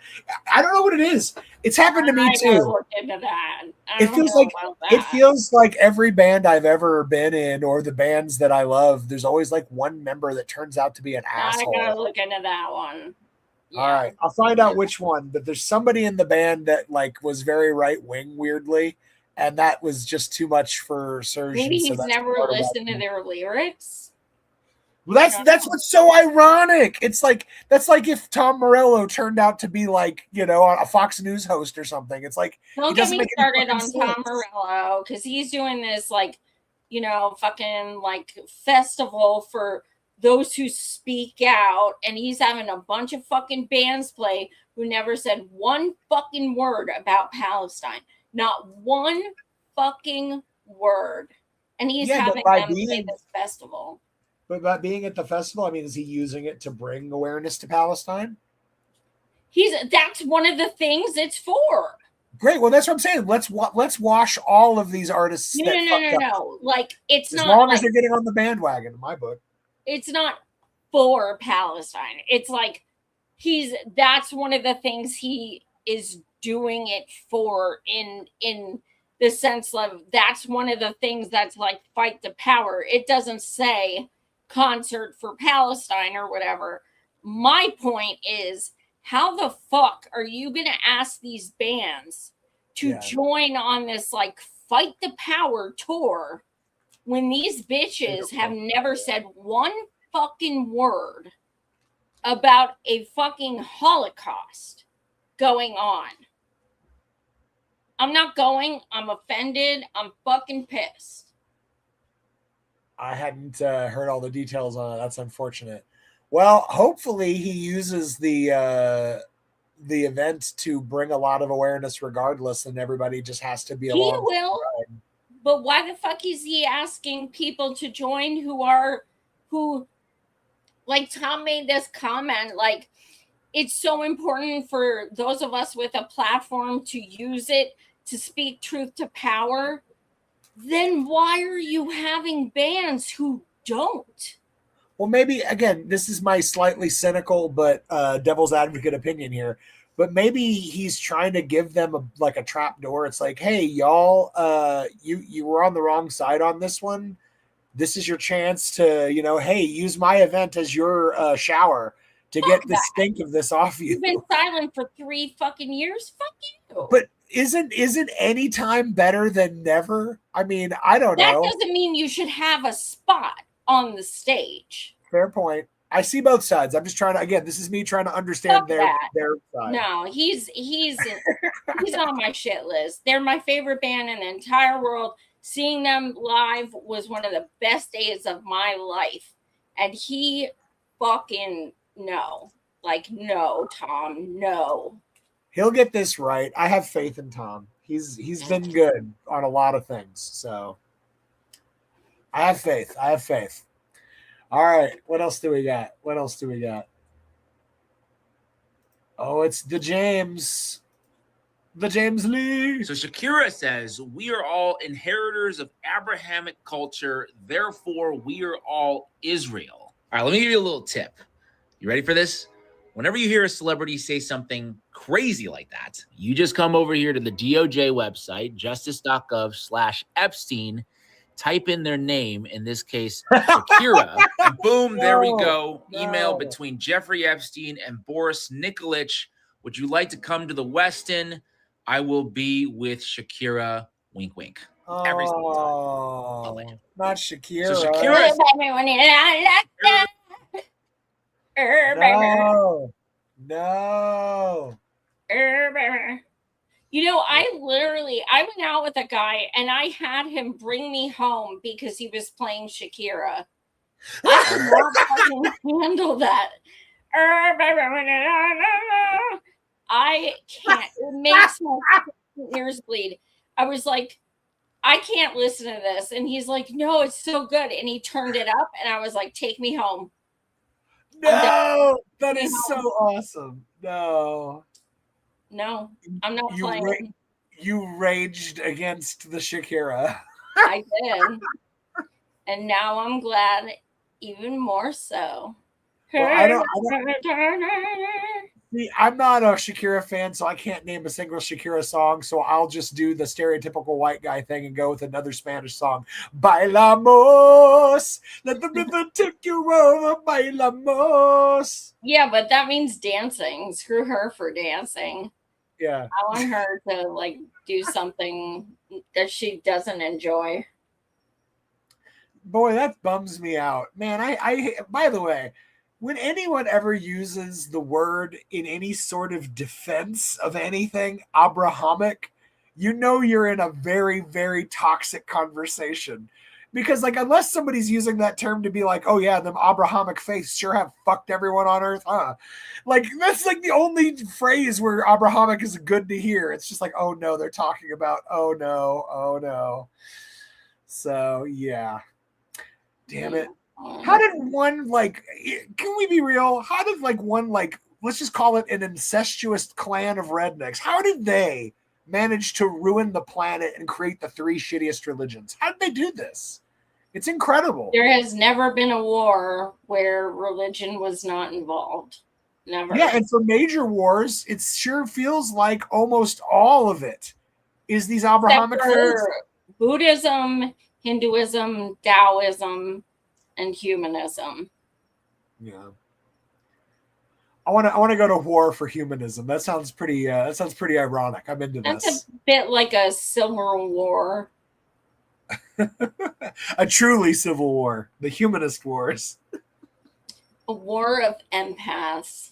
Speaker 9: I don't know what it is. It's happened to me too.
Speaker 1: Looked into that.
Speaker 9: It feels like every band I've ever been in, or the bands that I love, there's always like one member that turns out to be an asshole.
Speaker 1: I gotta look into that one.
Speaker 9: Yeah. All right, I'll find out which one. But there's somebody in the band that like was very right wing, weirdly, and that was just too much for Serge.
Speaker 1: Maybe he's never listened to their lyrics.
Speaker 9: Well, that's what's so ironic. It's like that's like if Tom Morello turned out to be like, you know, a Fox News host or something. It's like
Speaker 1: Don't get me started on Tom Morello, because he's doing this like, you know, fucking like festival for those who speak out, and he's having a bunch of fucking bands play who never said one fucking word about Palestine. Not one fucking word. And he's having them play this festival.
Speaker 9: But by being at the festival, I mean, is he using it to bring awareness to Palestine?
Speaker 1: That's one of the things it's for.
Speaker 9: Great. Well, that's what I'm saying. Let's wash all of these artists.
Speaker 1: No. Like, it's
Speaker 9: as
Speaker 1: not
Speaker 9: long
Speaker 1: like,
Speaker 9: as they're getting on the bandwagon, in my book.
Speaker 1: It's not for Palestine. It's like that's one of the things he is doing it for, in the sense of that's one of the things that's like fight the power. It doesn't say concert for Palestine or whatever. My point is, how the fuck are you going to ask these bands to join on this like fight the power tour when these bitches have never said one fucking word about a fucking Holocaust going on? I'm not going. I'm offended. I'm fucking pissed.
Speaker 9: I hadn't heard all the details on it. That's unfortunate. Well, hopefully he uses the event to bring a lot of awareness regardless, and everybody just has to be along.
Speaker 1: He will, but why the fuck is he asking people to join who like Tom made this comment, like it's so important for those of us with a platform to use it to speak truth to power. Then why are you having bands who don't?
Speaker 9: Well, maybe, again, this is my slightly cynical but devil's advocate opinion here, but maybe he's trying to give them a trap door. It's like, hey, y'all, you were on the wrong side on this one. This is your chance to, hey, use my event as your shower to get the stink of this off you.
Speaker 1: You've been silent for 3 fucking years. Fuck you.
Speaker 9: But isn't any time better than never? I mean, I don't know.
Speaker 1: That doesn't mean you should have a spot on the stage.
Speaker 9: Fair point. I see both sides. I'm just trying to, again, this is me trying to understand their side.
Speaker 1: No, he's on my shit list. They're my favorite band in the entire world. Seeing them live was one of the best days of my life. And he fucking no. Like, no, Tom, no.
Speaker 9: He'll get this right. I have faith in Tom. He's been good on a lot of things. So I have faith. All right. What else do we got? Oh, it's the James Lee.
Speaker 8: So Shakira says, we are all inheritors of Abrahamic culture. Therefore, we are all Israel. All right, let me give you a little tip. You ready for this? Whenever you hear a celebrity say something crazy like that, you just come over here to the DOJ website, justice.gov/Epstein, type in their name, in this case, Shakira, and boom, there we go. Email between Jeffrey Epstein and Boris Nikolic. Would you like to come to the Westin? I will be with Shakira. Wink, wink. Every single time.
Speaker 9: Not Shakira.
Speaker 8: So Shakira.
Speaker 9: No.
Speaker 1: I went out with a guy and I had him bring me home because he was playing Shakira. I could not fucking handle that. I can't. It makes my ears bleed. I was like, I can't listen to this. And he's like, no, it's so good. And he turned it up and I was like, take me home.
Speaker 9: No, that is so awesome. No,
Speaker 1: I'm not playing.
Speaker 9: You raged against the Shakira.
Speaker 1: I did. And now I'm glad even more so.
Speaker 9: Well, I'm not a Shakira fan, so I can't name a single Shakira song. So I'll just do the stereotypical white guy thing and go with another Spanish song. Bailamos, let the river take you over. Bailamos.
Speaker 1: Yeah, but that means dancing. Screw her for dancing.
Speaker 9: Yeah,
Speaker 1: I want her to do something that she doesn't enjoy.
Speaker 9: Boy, that bums me out, man. I by the way, when anyone ever uses the word in any sort of defense of anything Abrahamic, you're in a very, very toxic conversation. Because unless somebody's using that term to be like, oh yeah, them Abrahamic faiths sure have fucked everyone on earth, huh? That's the only phrase where Abrahamic is good to hear. It's just oh no, they're talking about, oh no. So yeah. Damn it. How did one can we be real? How did one let's just call it an incestuous clan of rednecks? How did they manage to ruin the planet and create the 3 shittiest religions? How did they do this? It's incredible.
Speaker 1: There has never been a war where religion was not involved. Never.
Speaker 9: Yeah, and for major wars, it sure feels like almost all of it is these Abrahamic
Speaker 1: Except
Speaker 9: faiths.
Speaker 1: for Buddhism, Hinduism, Taoism, and humanism.
Speaker 9: Yeah. I want to go to war for humanism. That sounds pretty ironic. I'm into
Speaker 1: That's
Speaker 9: this.
Speaker 1: a bit like a civil war.
Speaker 9: A truly civil war, the humanist wars.
Speaker 1: A war of empaths.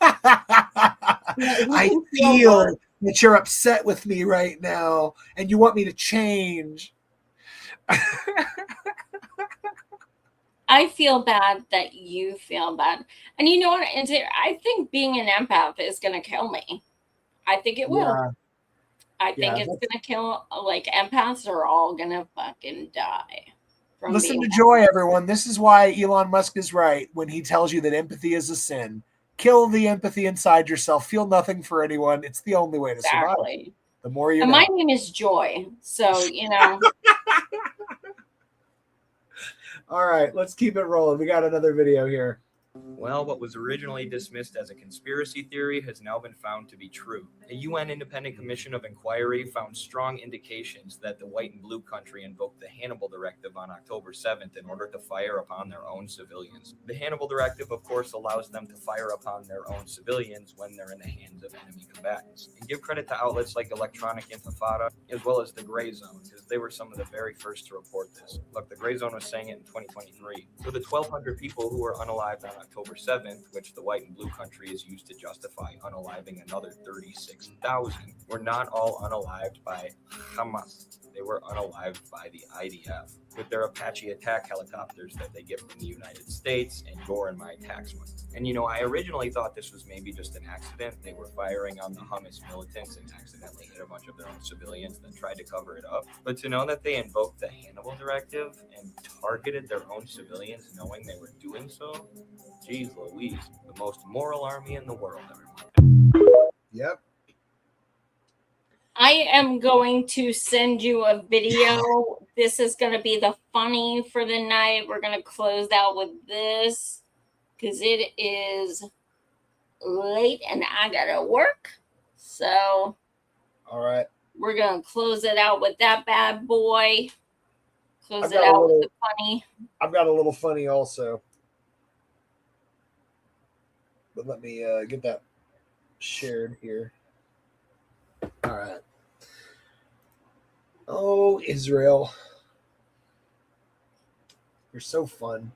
Speaker 9: I feel that you're upset with me right now and you want me to change.
Speaker 1: I feel bad that you feel bad. And you know what? I think being an empath is going to kill me. I think it will.
Speaker 9: Yeah.
Speaker 1: I think it's going to kill, like, empaths are all going to fucking die.
Speaker 9: Listen to Joy, everyone. This is why Elon Musk is right when he tells you that empathy is a sin. Kill the empathy inside yourself. Feel nothing for anyone. It's the only way to survive. The more you know.
Speaker 1: My name is Joy. So, you know.
Speaker 9: All right, let's keep it rolling. We got another video here.
Speaker 11: Well, what was originally dismissed as a conspiracy theory has now been found to be true. A UN Independent Commission of Inquiry found strong indications that the white and blue country invoked the Hannibal Directive on October 7th in order to fire upon their own civilians. The Hannibal Directive, of course, allows them to fire upon their own civilians when they're in the hands of enemy combatants. And give credit to outlets like Electronic Intifada, as well as the Gray Zone, because they were some of the very first to report this. Look, the Gray Zone was saying it in 2023. So the 1,200 people who were unalived on October 7th, which the white and blue country is used to justify unaliving another 36,000, were not all unalived by Hamas. They were unalived by the IDF with their Apache attack helicopters that they get from the United States and your and my tax money. And you know, I originally thought this was maybe just an accident. They were firing on the Hamas militants and accidentally hit a bunch of their own civilians, then tried to cover it up. But to know that they invoked the Hannibal Directive and targeted their own civilians knowing they were doing so, geez Louise, the most moral army in the world, everyone.
Speaker 9: Yep.
Speaker 1: I am going to send you a video. This is going to be the funny for the night. We're going to close out with this because it is late and I got to work. So,
Speaker 9: all right,
Speaker 1: we're going to close it out with that bad boy. Close it out with the funny.
Speaker 9: I've got a little funny also. But let me get that shared here. All right. Oh, Israel. You're so fun.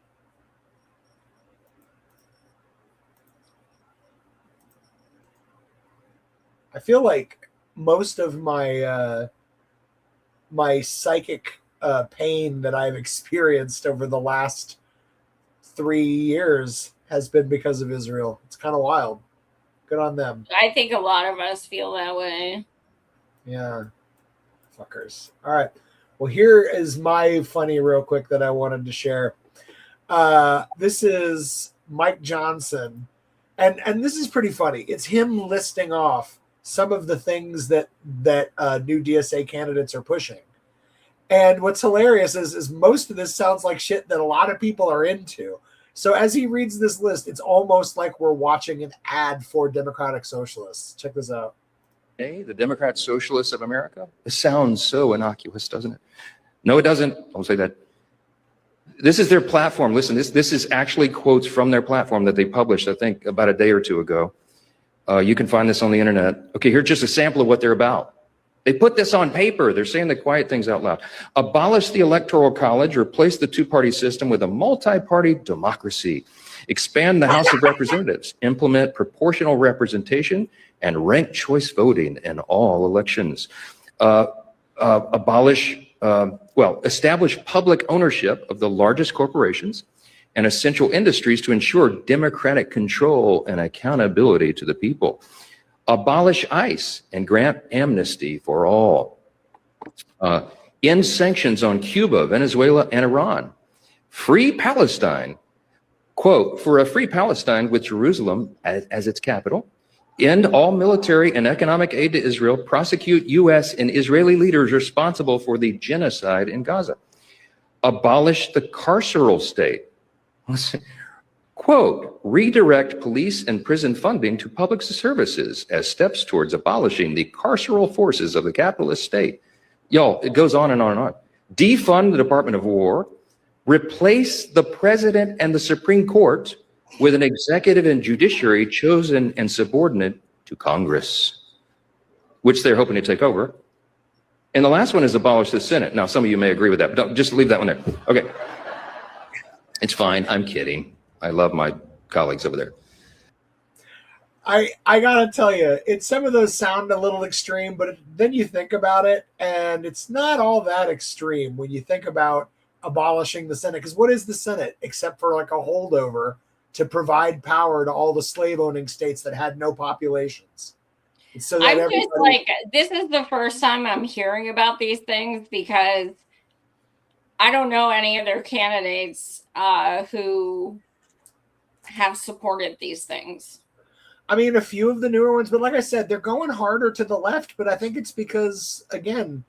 Speaker 9: I feel like most of my my psychic pain that I've experienced over the last 3 years has been because of Israel. It's kind of wild. Good on them.
Speaker 1: I think a lot of us feel that way.
Speaker 9: Yeah. Fuckers. All right. Well, here is my funny real quick that I wanted to share. This is Mike Johnson. And this is pretty funny. It's him listing off some of the things that new DSA candidates are pushing. And what's hilarious is most of this sounds like shit that a lot of people are into. So as he reads this list, it's almost like we're watching an ad for Democratic Socialists. Check this out.
Speaker 12: Hey, the Democrat Socialists of America? This sounds so innocuous, doesn't it? No, it doesn't. I'll say that. This is their platform. Listen, this is actually quotes from their platform that they published, I think, about a day or two ago. You can find this on the internet. Okay, here's just a sample of what they're about. They put this on paper. They're saying the quiet things out loud. Abolish the Electoral College, replace the two-party system with a multi-party democracy. Expand the House of Representatives, implement proportional representation, and ranked choice voting in all elections. Establish public ownership of the largest corporations and essential industries to ensure democratic control and accountability to the people. Abolish ICE and grant amnesty for all. End sanctions on Cuba, Venezuela, and Iran. Free Palestine. Quote, for a free Palestine with Jerusalem as its capital. End all military and economic aid to Israel. Prosecute U.S. and Israeli leaders responsible for the genocide in Gaza. abolish the carceral state. Listen, quote, redirect police and prison funding to public services as steps towards abolishing the carceral forces of the capitalist state. Y'all, it goes on and on and on. Defund the Department of War, replace the president and the Supreme Court with an executive and judiciary chosen and subordinate to Congress, which they're hoping to take over. And the last one is abolish the Senate. Now, some of you may agree with that, but don't, just leave that one there. Okay. It's fine. I'm kidding. I love my colleagues over there.
Speaker 9: I gotta tell you, some of those sound a little extreme, but then you think about it, and it's not all that extreme when you think about abolishing the Senate. Because what is the Senate except for like a holdover to provide power to all the slave-owning states that had no populations? So that
Speaker 1: I'm just like, this is the first time I'm hearing about these things because I don't know any other candidates who have supported these things.
Speaker 9: I mean, a few of the newer ones, but like I said, they're going harder to the left, but I think it's because, again,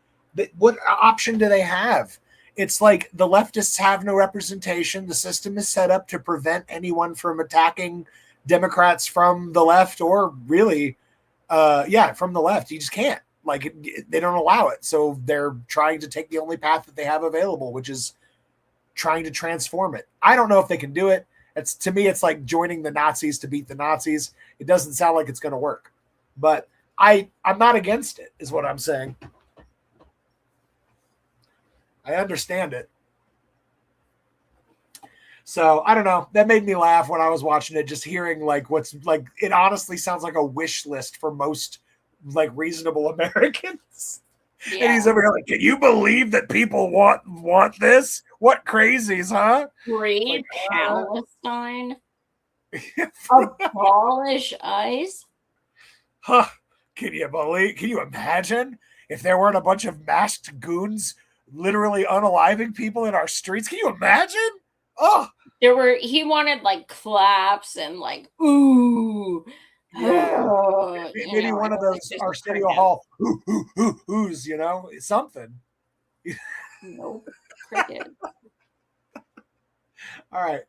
Speaker 9: what option do they have? It's like the leftists have no representation. The system is set up to prevent anyone from attacking Democrats from the left or really, from the left. You just can't. Like, they don't allow it. So they're trying to take the only path that they have available, which is trying to transform it. I don't know if they can do it. To me, it's like joining the Nazis to beat the Nazis. It doesn't sound like it's going to work, but I'm not against it, is what I'm saying. I understand it. So I don't know. That made me laugh when I was watching it, just hearing like what's like. It honestly sounds like a wish list for most like reasonable Americans. Yeah. And he's over here like, can you believe that people want this? What crazies, huh?
Speaker 1: Free Palwstine. Abolish ICE.
Speaker 9: Huh. Can you imagine if there weren't a bunch of masked goons literally unaliving people in our streets? Can you imagine? Oh.
Speaker 1: He wanted like claps and like, ooh.
Speaker 9: Yeah, maybe one of those Arsenio Hall who's something.
Speaker 1: Nope, cricket.
Speaker 9: All right,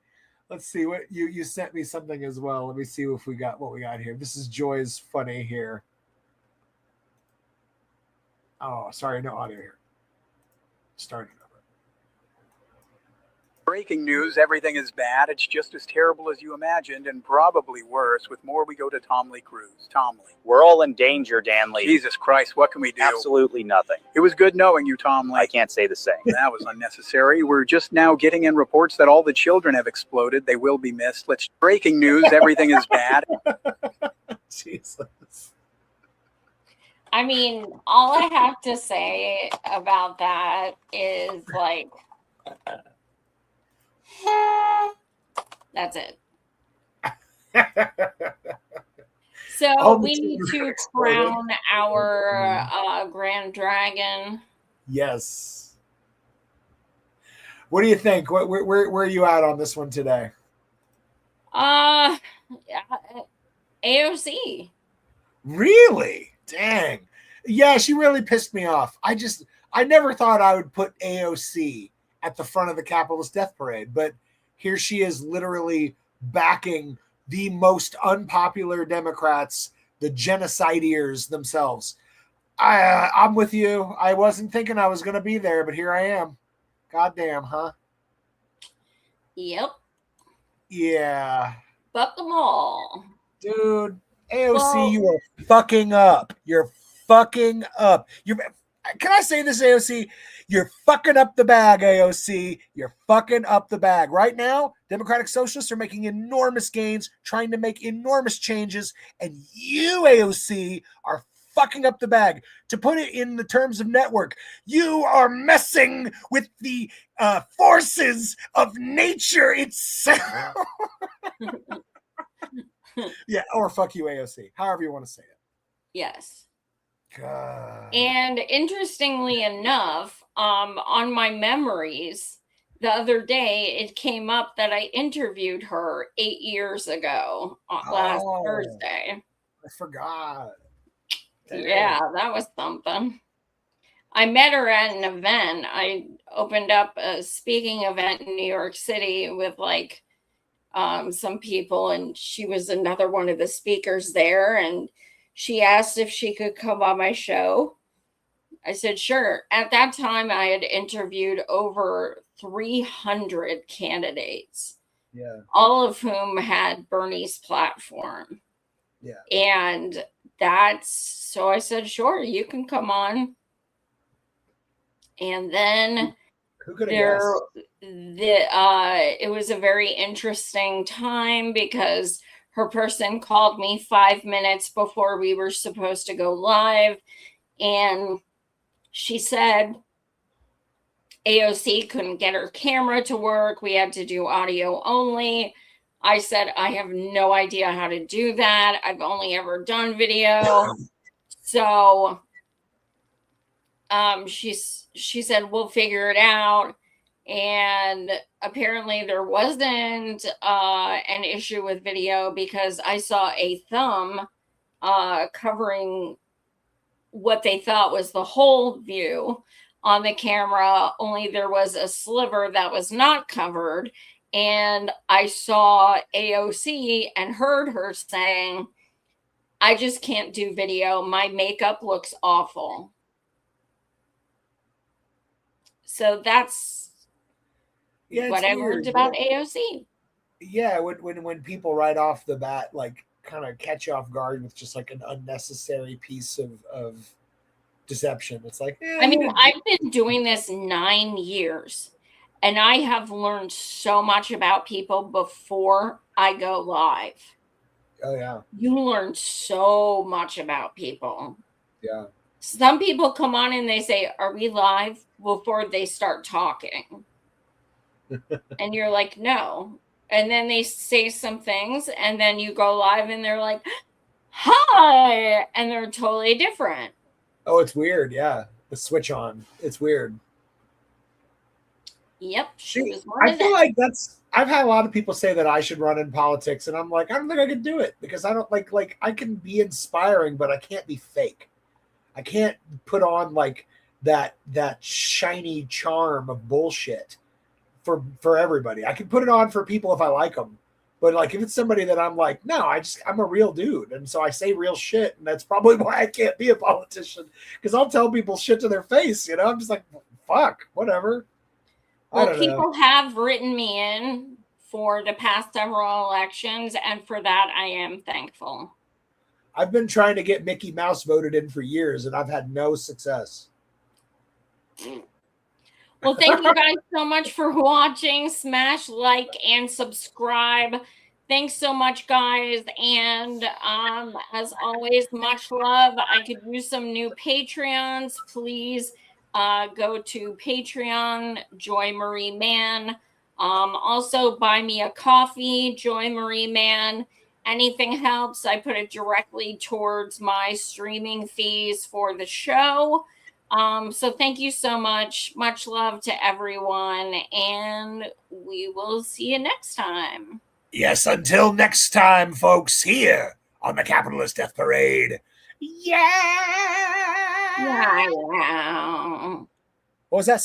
Speaker 9: let's see what you sent me something as well. Let me see if we got what we got here. This is Joy's funny here. Oh, sorry, no audio here. Starting over.
Speaker 10: Breaking news, everything is bad. It's just as terrible as you imagined and probably worse. With more, we go to Tom Lee Cruz. Tom Lee.
Speaker 13: We're all in danger, Dan Lee.
Speaker 10: Jesus Christ, what can we do?
Speaker 13: Absolutely nothing.
Speaker 10: It was good knowing you, Tom Lee.
Speaker 13: I can't say the same.
Speaker 10: That was unnecessary. We're just now getting in reports that all the children have exploded. They will be missed. Breaking news, everything is bad.
Speaker 9: Jesus.
Speaker 1: I mean, all I have to say about that is like, that's it. So we need to crown our Grand Dragon.
Speaker 9: Yes. What do you think? Where are you at on this one today?
Speaker 1: AOC.
Speaker 9: Really? Dang. Yeah, she really pissed me off. I never thought I would put AOC at the front of the capitalist death parade, but here she is literally backing the most unpopular Democrats, the genocideers themselves. I'm with you. I wasn't thinking I was going to be there, but here I am. Goddamn, huh?
Speaker 1: Yep.
Speaker 9: Yeah.
Speaker 1: Fuck them all.
Speaker 9: Dude, AOC, you are fucking up. You're fucking up. Can I say this, AOC? You're fucking up the bag, AOC. You're fucking up the bag. Right now, Democratic Socialists are making enormous gains, trying to make enormous changes, and you, AOC, are fucking up the bag. To put it in the terms of network, you are messing with the forces of nature itself. Yeah, or fuck you, AOC. However you want to say it.
Speaker 1: Yes.
Speaker 9: God.
Speaker 1: And interestingly enough, on my memories, the other day it came up that I interviewed her 8 years ago last Thursday.
Speaker 9: I forgot. Damn.
Speaker 1: Yeah, that was something. I met her at an event. I opened up a speaking event in New York City with like some people, and she was another one of the speakers there, and she asked if she could come on my show. I said, sure. At that time, I had interviewed over 300 candidates, all of whom had Bernie's platform.
Speaker 9: Yeah.
Speaker 1: And so I said, sure, you can come on. And then
Speaker 9: who could have
Speaker 1: it was a very interesting time because her person called me 5 minutes before we were supposed to go live. And she said AOC couldn't get her camera to work. We had to do audio only. I said, I have no idea how to do that. I've only ever done video. So she said, we'll figure it out. And apparently there wasn't an issue with video because I saw a thumb covering what they thought was the whole view on the camera, only there was a sliver that was not covered. And I saw AOC and heard her saying, I just can't do video. My makeup looks awful. So that's what I learned about AOC.
Speaker 9: Yeah, when people right off the bat like kind of catch you off guard with just like an unnecessary piece of deception. It's like,
Speaker 1: I mean, I've been doing this 9 years and I have learned so much about people before I go live.
Speaker 9: Oh yeah.
Speaker 1: You learn so much about people.
Speaker 9: Yeah.
Speaker 1: Some people come on and they say, are we live, before they start talking? And you're like, no. And then they say some things and then you go live and they're like, hi. And they're totally different.
Speaker 9: Oh, it's weird. Yeah. The switch on. It's weird.
Speaker 1: Yep.
Speaker 9: I feel like I've had a lot of people say that I should run in politics. And I'm like, I don't think I could do it because I don't like I can be inspiring, but I can't be fake. I can't put on like that shiny charm of bullshit for everybody. I can put it on for people if I like them, but like if it's somebody that I'm like, no, I'm a real dude, and so I say real shit, and that's probably why I can't be a politician because I'll tell people shit to their face. You know, I'm just like, fuck, whatever.
Speaker 1: Well, people have written me in for the past several elections, and for that I am thankful.
Speaker 9: I've been trying to get Mickey Mouse voted in for years, and I've had no success.
Speaker 1: Well, thank you guys so much for watching. Smash like and subscribe. Thanks so much, guys. And as always, much love. I could use some new Patreons. Please go to Patreon, Joy Marie Mann. Also, buy me a coffee, Joy Marie Mann. Anything helps. I put it directly towards my streaming fees for the show. So thank you so much. Much love to everyone. And we will see you next time.
Speaker 2: Yes, until next time, folks, here on the Capitalist Death Parade. Yeah.
Speaker 1: Yeah.
Speaker 9: What was that song?